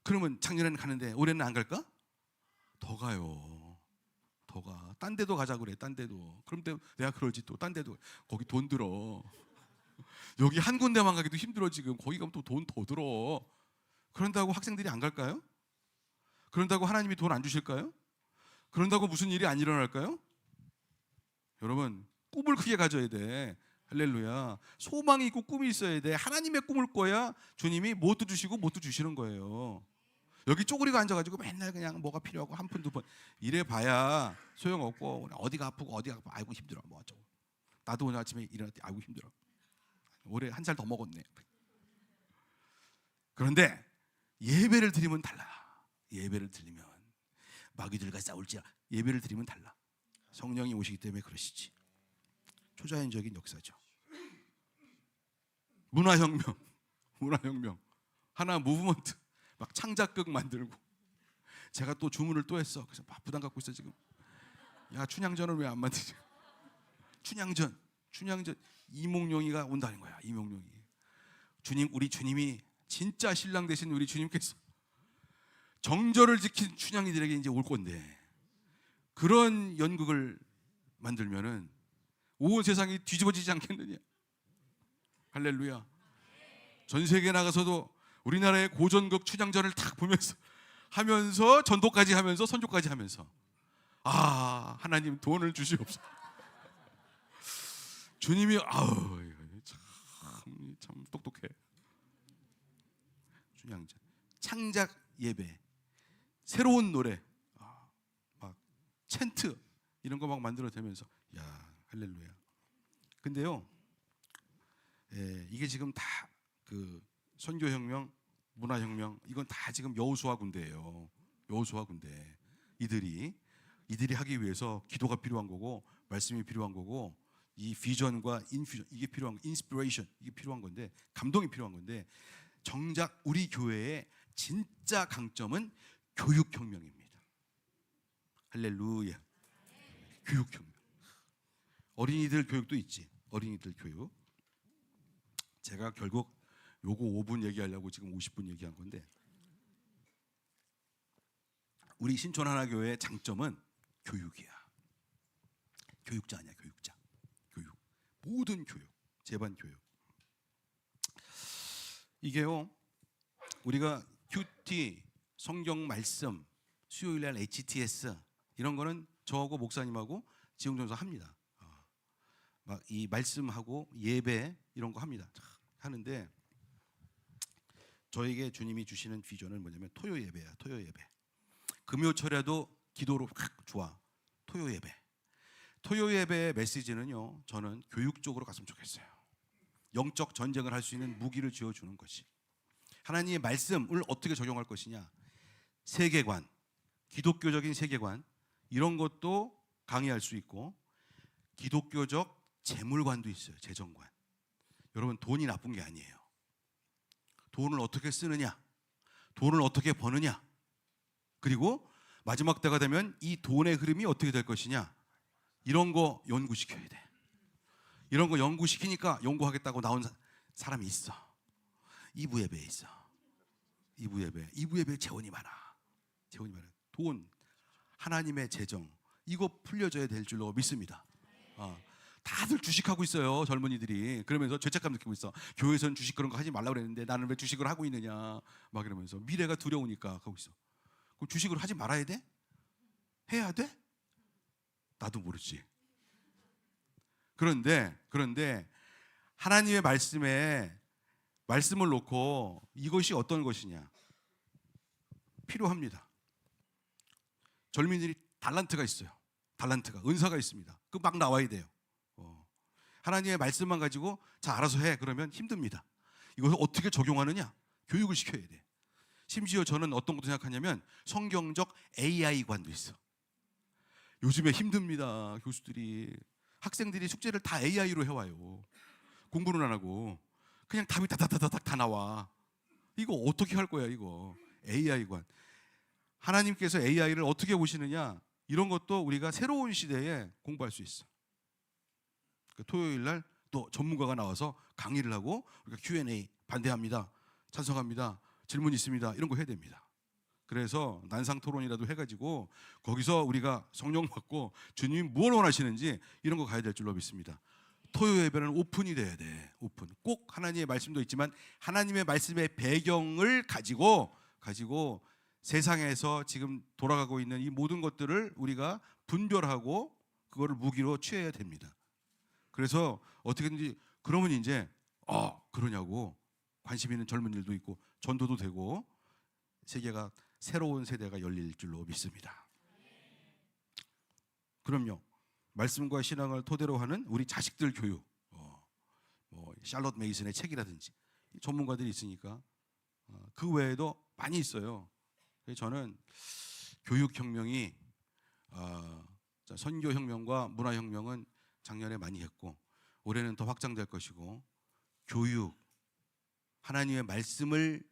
그러면 작년에는 가는데 올해는 안 갈까? 더 가요. 더 가. 딴 데도 가자 그래. 딴 데도. 그럼 내가 그러지 또. 딴 데도. 거기 돈 들어. 여기 한 군데만 가기도 힘들어 지금. 거기 가면 또 돈 더 들어. 그런다고 학생들이 안 갈까요? 그런다고 하나님이 돈 안 주실까요? 그런다고 무슨 일이 안 일어날까요? 여러분, 꿈을 크게 가져야 돼. 할렐루야. 소망이 있고 꿈이 있어야 돼. 하나님의 꿈을 꿔야 주님이 뭣도 주시고 뭣도 주시는 거예요. 여기 쪼그리고 앉아가지고 맨날 그냥 뭐가 필요하고 한 푼 두 푼 이래 봐야 소용없고 어디가 아프고 아이고 힘들어 뭐 어쩌고. 나도 오늘 아침에 일어날 때 아이고 힘들어. 올해 한 살 더 먹었네. 그런데 예배를 드리면 달라. 예배를 드리면 마귀들과 싸울지 예배를 드리면 달라. 성령이 오시기 때문에 그러시지. 초자연적인 역사죠. 문화혁명 하나 무브먼트 막 창작극 만들고 제가 또 주문을 또 했어. 그래서 막 부담 갖고 있어 지금. 야 춘향전을 왜 안 만드지? 춘향전 이몽룡이가 온다는 거야. 이몽룡이 주님 우리 주님이 진짜 신랑 되신 우리 주님께서 정절을 지킨 춘향이들에게 이제 올 건데 그런 연극을 만들면은 온 세상이 뒤집어지지 않겠느냐. 할렐루야. 전 세계 나가서도 우리나라의 고전극 춘향전을 탁 보면서 하면서 전도까지 하면서 선교까지 하면서 아 하나님 돈을 주시옵소서. 주님이 참 똑똑해. 춘향전 창작 예배 새로운 노래 막 챈트 이런 거 막 만들어내면서 야 할렐루야. 근데요 이게 지금 다 그 선교혁명 문화혁명 이건 다 지금 여호수아 군대예요. 여호수아 군대. 이들이 하기 위해서 기도가 필요한 거고 말씀이 필요한 거고 이 비전과 인퓨전 이게 필요한 인스피레이션 이게 필요한 건데 감동이 필요한 건데 정작 우리 교회의 진짜 강점은 교육혁명입니다. 할렐루야. 교육혁명. 어린이들 교육도 있지. 어린이들 교육. 제가 결국 요거 5분 얘기하려고 지금 50분 얘기한 건데 우리 신촌하나교회의 장점은 교육이야. 교육자 아니야. 교육자. 교육. 모든 교육. 제반 교육. 이게요. 우리가 큐티, 성경 말씀, 수요일날 HTS 이런 거는 저하고 목사님하고 지용전서 합니다. 막 이 말씀하고 예배 이런 거 합니다. 하는데 저에게 주님이 주시는 비전은 뭐냐면 토요 예배야. 토요 예배. 금요철에도 기도로 확 좋아. 토요 예배. 토요 예배의 메시지는요. 저는 교육적으로 갔으면 좋겠어요. 영적 전쟁을 할 수 있는 무기를 쥐어주는 것이. 하나님의 말씀을 어떻게 적용할 것이냐. 세계관, 기독교적인 세계관 이런 것도 강의할 수 있고 기독교적 재물관도 있어요. 재정관. 여러분 돈이 나쁜 게 아니에요. 돈을 어떻게 쓰느냐, 돈을 어떻게 버느냐, 그리고 마지막 때가 되면 이 돈의 흐름이 어떻게 될 것이냐 이런 거 연구시켜야 돼. 이런 거 연구시키니까 연구하겠다고 나온 사람이 있어. 2부 예배에 있어. 2부 예배에 재원이 많아. 돈, 하나님의 재정 이거 풀려져야 될 줄로 믿습니다. 다들 주식하고 있어요. 젊은이들이. 그러면서 죄책감 느끼고 있어. 교회에서는 주식 그런 거 하지 말라고 그랬는데 나는 왜 주식을 하고 있느냐 막 이러면서 미래가 두려우니까 하고 있어. 그럼 주식을 하지 말아야 돼? 해야 돼? 나도 모르지. 그런데 하나님의 말씀을 놓고 이것이 어떤 것이냐 필요합니다. 젊은이들이 달란트가 있어요. 은사가 있습니다. 그 막 나와야 돼요. 하나님의 말씀만 가지고 자 알아서 해 그러면 힘듭니다. 이것을 어떻게 적용하느냐 교육을 시켜야 돼. 심지어 저는 어떤 것도 생각하냐면 성경적 AI관도 있어. 요즘에 힘듭니다. 교수들이 학생들이 숙제를 다 AI로 해와요. 공부는 안 하고 그냥 답이 다다다닥 다 나와. 이거 어떻게 할 거야 이거. AI관. 하나님께서 AI를 어떻게 보시느냐 이런 것도 우리가 새로운 시대에 공부할 수 있어. 토요일 날 또 전문가가 나와서 강의를 하고 우리가 Q&A 반대합니다. 찬성합니다. 질문 있습니다. 이런 거 해야 됩니다. 그래서 난상 토론이라도 해가지고 거기서 우리가 성령 받고 주님이 뭘 원하시는지 이런 거 가야 될 줄로 믿습니다. 토요 예배는 오픈이 돼야 돼. 오픈. 꼭 하나님의 말씀도 있지만 하나님의 말씀의 배경을 가지고 세상에서 지금 돌아가고 있는 이 모든 것들을 우리가 분별하고 그거를 무기로 취해야 됩니다. 그래서 어떻게든지 그러면 이제 그러냐고 관심 있는 젊은이들도 있고 전도도 되고 세계가 새로운 세대가 열릴 줄로 믿습니다. 그럼요. 말씀과 신앙을 토대로 하는 우리 자식들 교육, 샬롯 메이슨의 책이라든지 전문가들이 있으니까 그 외에도 많이 있어요. 그래서 저는 교육혁명이 선교혁명과 문화혁명은 작년에 많이 했고 올해는 더 확장될 것이고, 교육, 하나님의 말씀을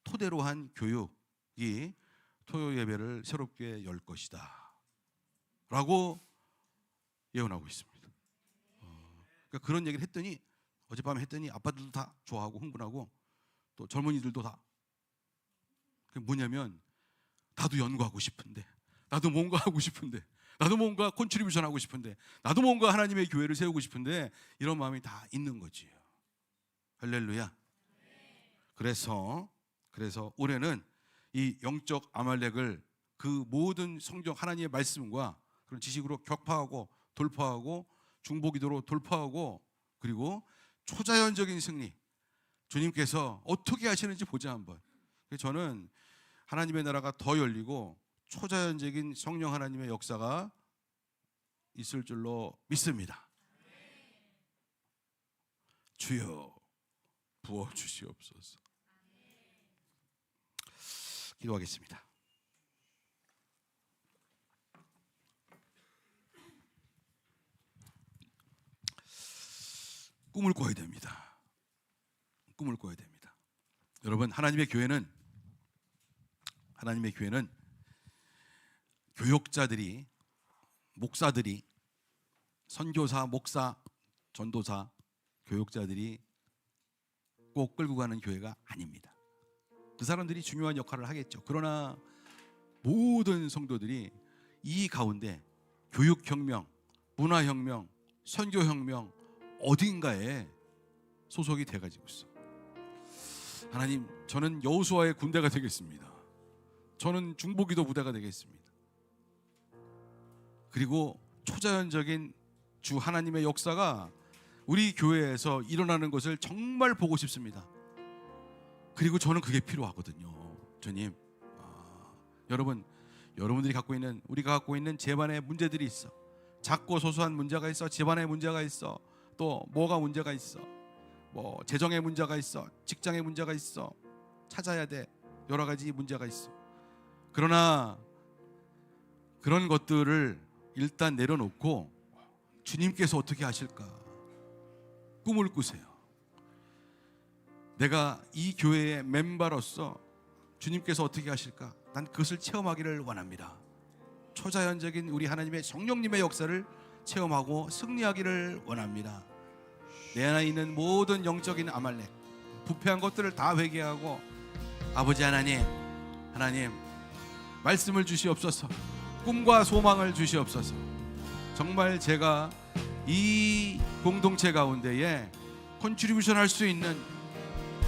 토대로 한 교육이 토요 예배를 새롭게 열 것이다 라고 예언하고 있습니다. 그러니까 그런 얘기를 했더니, 어젯밤에 했더니 아빠들도 다 좋아하고 흥분하고 또 젊은이들도 다, 그게 뭐냐면 나도 연구하고 싶은데, 나도 뭔가 하고 싶은데, 나도 뭔가 컨트리뷰션 하고 싶은데, 나도 뭔가 하나님의 교회를 세우고 싶은데, 이런 마음이 다 있는 거지요. 할렐루야. 그래서 올해는 이 영적 아말렉을 그 모든 성경 하나님의 말씀과 그런 지식으로 격파하고 돌파하고 중보기도로 돌파하고, 그리고 초자연적인 승리, 주님께서 어떻게 하시는지 보자 한번. 저는 하나님의 나라가 더 열리고 초자연적인 성령 하나님의 역사가 있을 줄로 믿습니다. 주여 부어주시옵소서. 기도하겠습니다. 꿈을 꿔야 됩니다. 꿈을 꿔야 됩니다. 여러분, 하나님의 교회는 교역자들이, 목사들이, 선교사, 목사, 전도사, 교역자들이 꼭 끌고 가는 교회가 아닙니다. 그 사람들이 중요한 역할을 하겠죠. 그러나 모든 성도들이 이 가운데 교육혁명, 문화혁명, 선교혁명 어딘가에 소속이 돼가지고 있어. 하나님, 저는 여호수아의 군대가 되겠습니다. 저는 중보기도 부대가 되겠습니다. 그리고 초자연적인 주 하나님의 역사가 우리 교회에서 일어나는 것을 정말 보고 싶습니다. 그리고 저는 그게 필요하거든요. 주님, 여러분들이 갖고 있는, 우리가 갖고 있는 집안의 문제들이 있어. 작고 소소한 문제가 있어. 집안의 문제가 있어. 또 뭐가 문제가 있어. 뭐 재정의 문제가 있어. 직장의 문제가 있어. 찾아야 돼. 여러 가지 문제가 있어. 그러나 그런 것들을 일단 내려놓고 주님께서 어떻게 하실까 꿈을 꾸세요. 내가 이 교회의 멤버로서 주님께서 어떻게 하실까, 난 그것을 체험하기를 원합니다. 초자연적인 우리 하나님의 성령님의 역사를 체험하고 승리하기를 원합니다. 내 안에 있는 모든 영적인 아말렉, 부패한 것들을 다 회개하고, 아버지 하나님 말씀을 주시옵소서. 꿈과 소망을 주시옵소서. 정말 제가 이 공동체 가운데에 컨트리뷰션 할 수 있는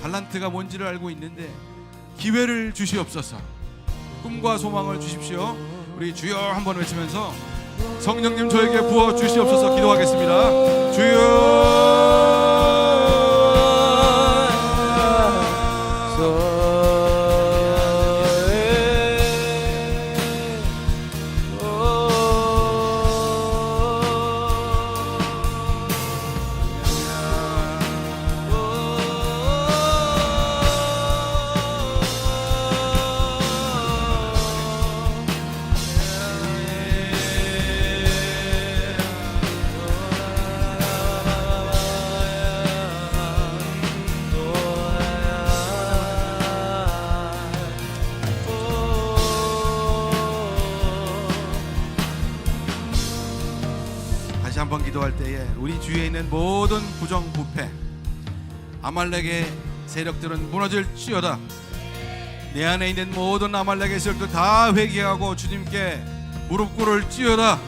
달란트가 뭔지를 알고 있는데 기회를 주시옵소서. 꿈과 소망을 주십시오. 우리 주여 한번 외치면서 성령님 저에게 부어 주시옵소서 기도하겠습니다. 주여. 한번 기도할 때에 우리 주위에 있는 모든 부정부패, 아말렉의 세력들은 무너질지어다. 내 안에 있는 모든 아말렉의 세력들 다 회개하고 주님께 무릎 꿇을지어다.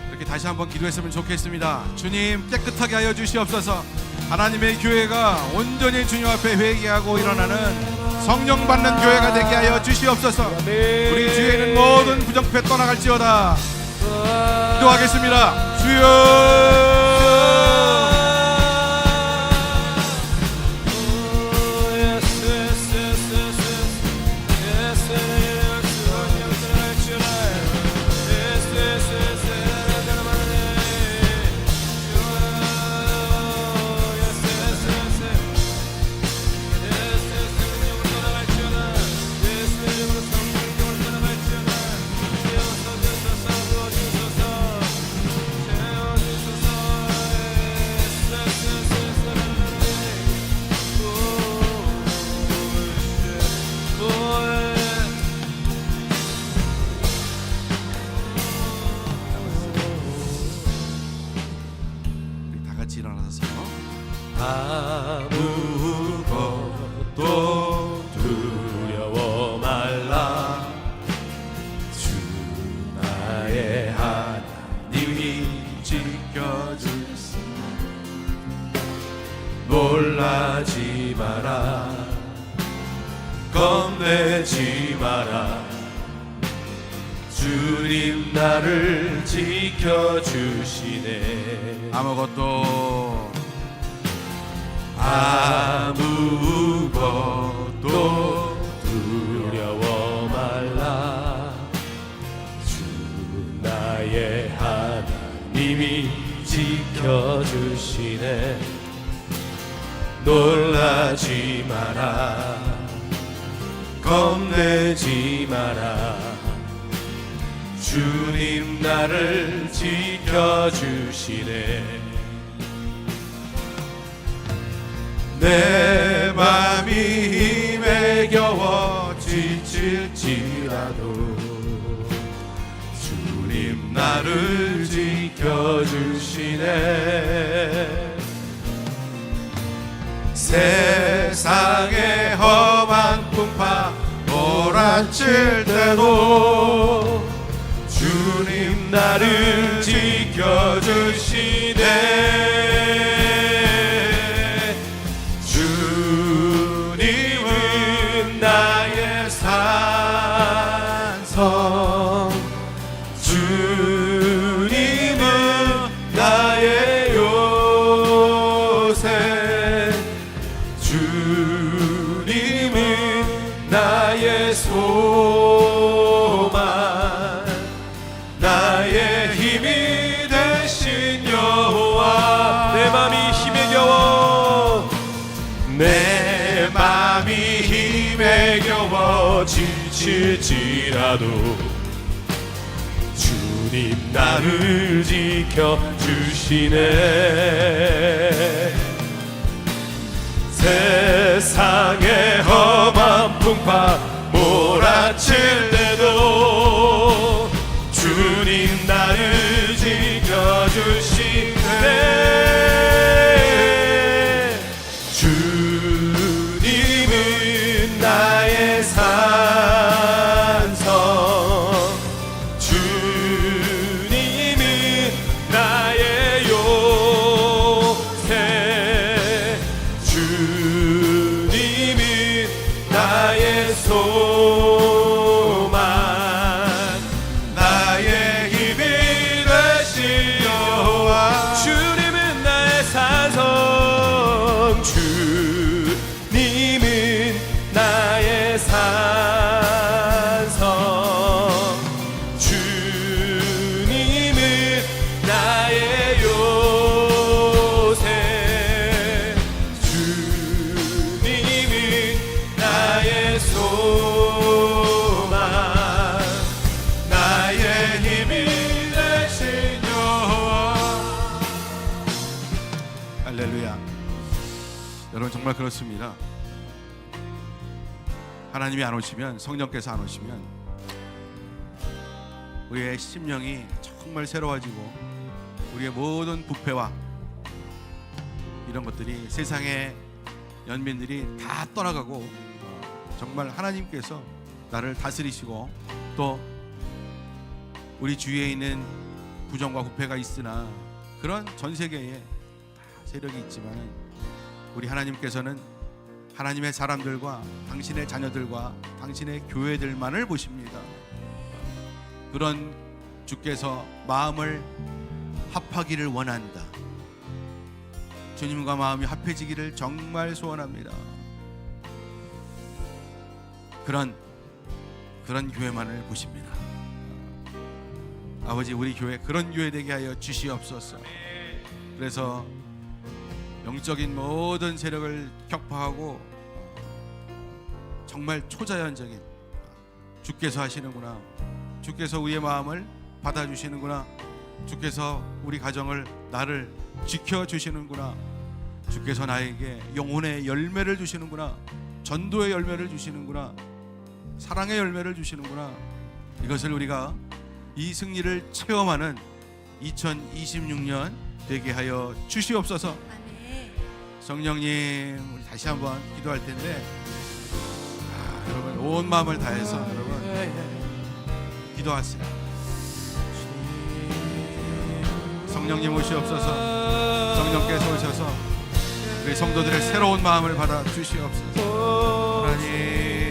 이렇게 다시 한번 기도했으면 좋겠습니다. 주님 깨끗하게 하여 주시옵소서. 하나님의 교회가 온전히 주님 앞에 회개하고 일어나는 성령 받는 교회가 되게 하여 주시옵소서. 우리 주위에 있는 모든 부정패 떠나갈지어다. 기도하겠습니다. 주여. 같이 일어나서 아무것도 두려워 말라. 주 나의 하나님이 지켜주시. 놀라지 마라. 겁내지 마라. 주님 나를 지켜주시네. 아무것도 두려워 말라. 주 나의 하나님이 지켜주시네. 놀라지 마라. 겁내지 마라. 주님 나를 지켜주시네. 내 맘이 힘에 겨워 지칠지라도 주님 나를 지켜주시네. 세상의 험한 풍파 몰아칠 때도 주님 나를 지켜주시네. 주님은 나의 산성. 주님은 나의 요새. 주님은 나의 소망. 나의 힘이 되신 여호와. 내 맘이 힘에 겨워. 내 맘이 힘에 겨워 지칠지라도 주님 나를 지켜주시네. 세상의 험한 풍파 몰아칠 때도 주님 나를 지켜주시네. 주님은 나의 산성. 주님은 나의 요새. 주님은 나의 소망. 나의 힘이 되신 여호와. 주님은 나의 산성. 주님은 나의 산성. 주님은 나의 요새. 주님은 나의 소망. 나의 힘이 되신 여호와. 할렐루야. 여러분 정말 그렇습니다. 하나님이 안 오시면, 성령께서 안 오시면 우리의 심령이 정말 새로워지고 우리의 모든 부패와 이런 것들이, 세상의 연민들이 다 떠나가고 정말 하나님께서 나를 다스리시고, 또 우리 주위에 있는 부정과 부패가 있으나 그런 전 세계에 세력이 있지만 우리 하나님께서는 하나님의 사람들과 당신의 자녀들과 당신의 교회들만을 보십니다. 그런 주께서 마음을 합하기를 원한다. 주님과 마음이 합해지기를 정말 소원합니다. 그런 교회만을 보십니다. 아버지, 우리 교회 그런 교회 되게 하여 주시옵소서. 그래서 영적인 모든 세력을 격파하고 정말 초자연적인, 주께서 하시는구나, 주께서 우리의 마음을 받아주시는구나, 주께서 우리 가정을, 나를 지켜주시는구나, 주께서 나에게 영혼의 열매를 주시는구나, 전도의 열매를 주시는구나, 사랑의 열매를 주시는구나. 이것을 우리가 이 승리를 체험하는 2026년 되게 하여 주시옵소서. 아멘. 성령님, 우리 다시 한번 기도할 텐데 여러분 온 마음을 다해서 여러분 기도하세요. 성령님 오시옵소서. 성령께서 오셔서 우리 성도들의 새로운 마음을 받아 주시옵소서. 하나님,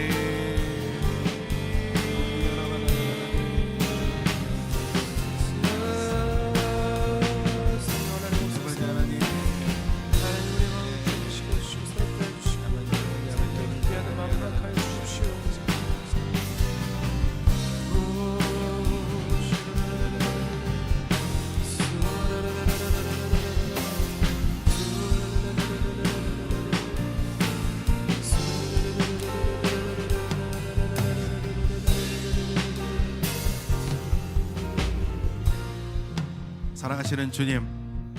사랑하시는 주님,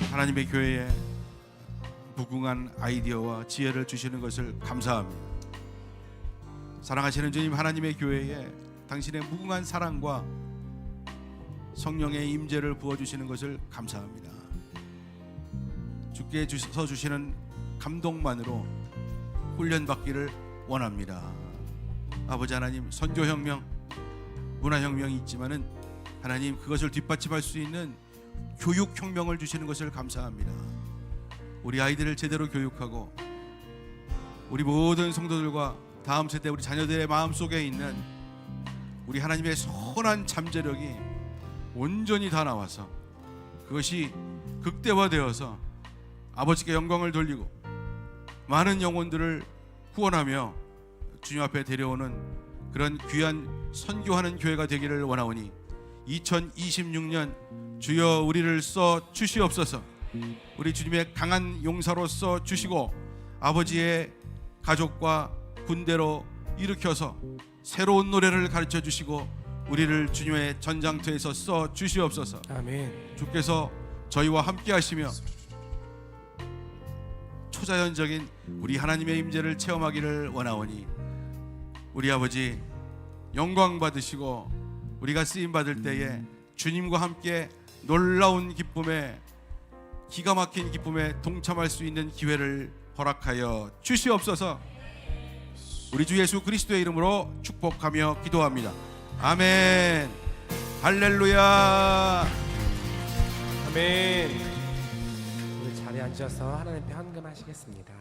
하나님의 교회에 무궁한 아이디어와 지혜를 주시는 것을 감사합니다. 사랑하시는 주님, 하나님의 교회에 당신의 무궁한 사랑과 성령의 임재를 부어주시는 것을 감사합니다. 주께 서 주시는 감동만으로 훈련받기를 원합니다. 아버지 하나님, 선교혁명, 문화혁명이 있지만은 하나님 그것을 뒷받침할 수 있는 교육혁명을 주시는 것을 감사합니다. 우리 아이들을 제대로 교육하고 우리 모든 성도들과 다음 세대 우리 자녀들의 마음속에 있는 우리 하나님의 선한 잠재력이 온전히 다 나와서 그것이 극대화되어서 아버지께 영광을 돌리고 많은 영혼들을 구원하며 주님 앞에 데려오는 그런 귀한 선교하는 교회가 되기를 원하오니 2026년 주여 우리를 써 주시옵소서. 우리 주님의 강한 용사로 써 주시고 아버지의 가족과 군대로 일으켜서 새로운 노래를 가르쳐 주시고 우리를 주님의 전장터에서 써 주시옵소서. 아멘. 주께서 저희와 함께 하시며 초자연적인 우리 하나님의 임재를 체험하기를 원하오니 우리 아버지 영광 받으시고 우리가 쓰임 받을 때에 주님과 함께 놀라운 기쁨에 기가 막힌 기쁨에 동참할 수 있는 기회를 허락하여 주시옵소서. 우리 주 예수 그리스도의 이름으로 축복하며 기도합니다. 아멘. 할렐루야. 아멘. 우리 자리에 앉아서 하나님 앞에 헌금하시겠습니다.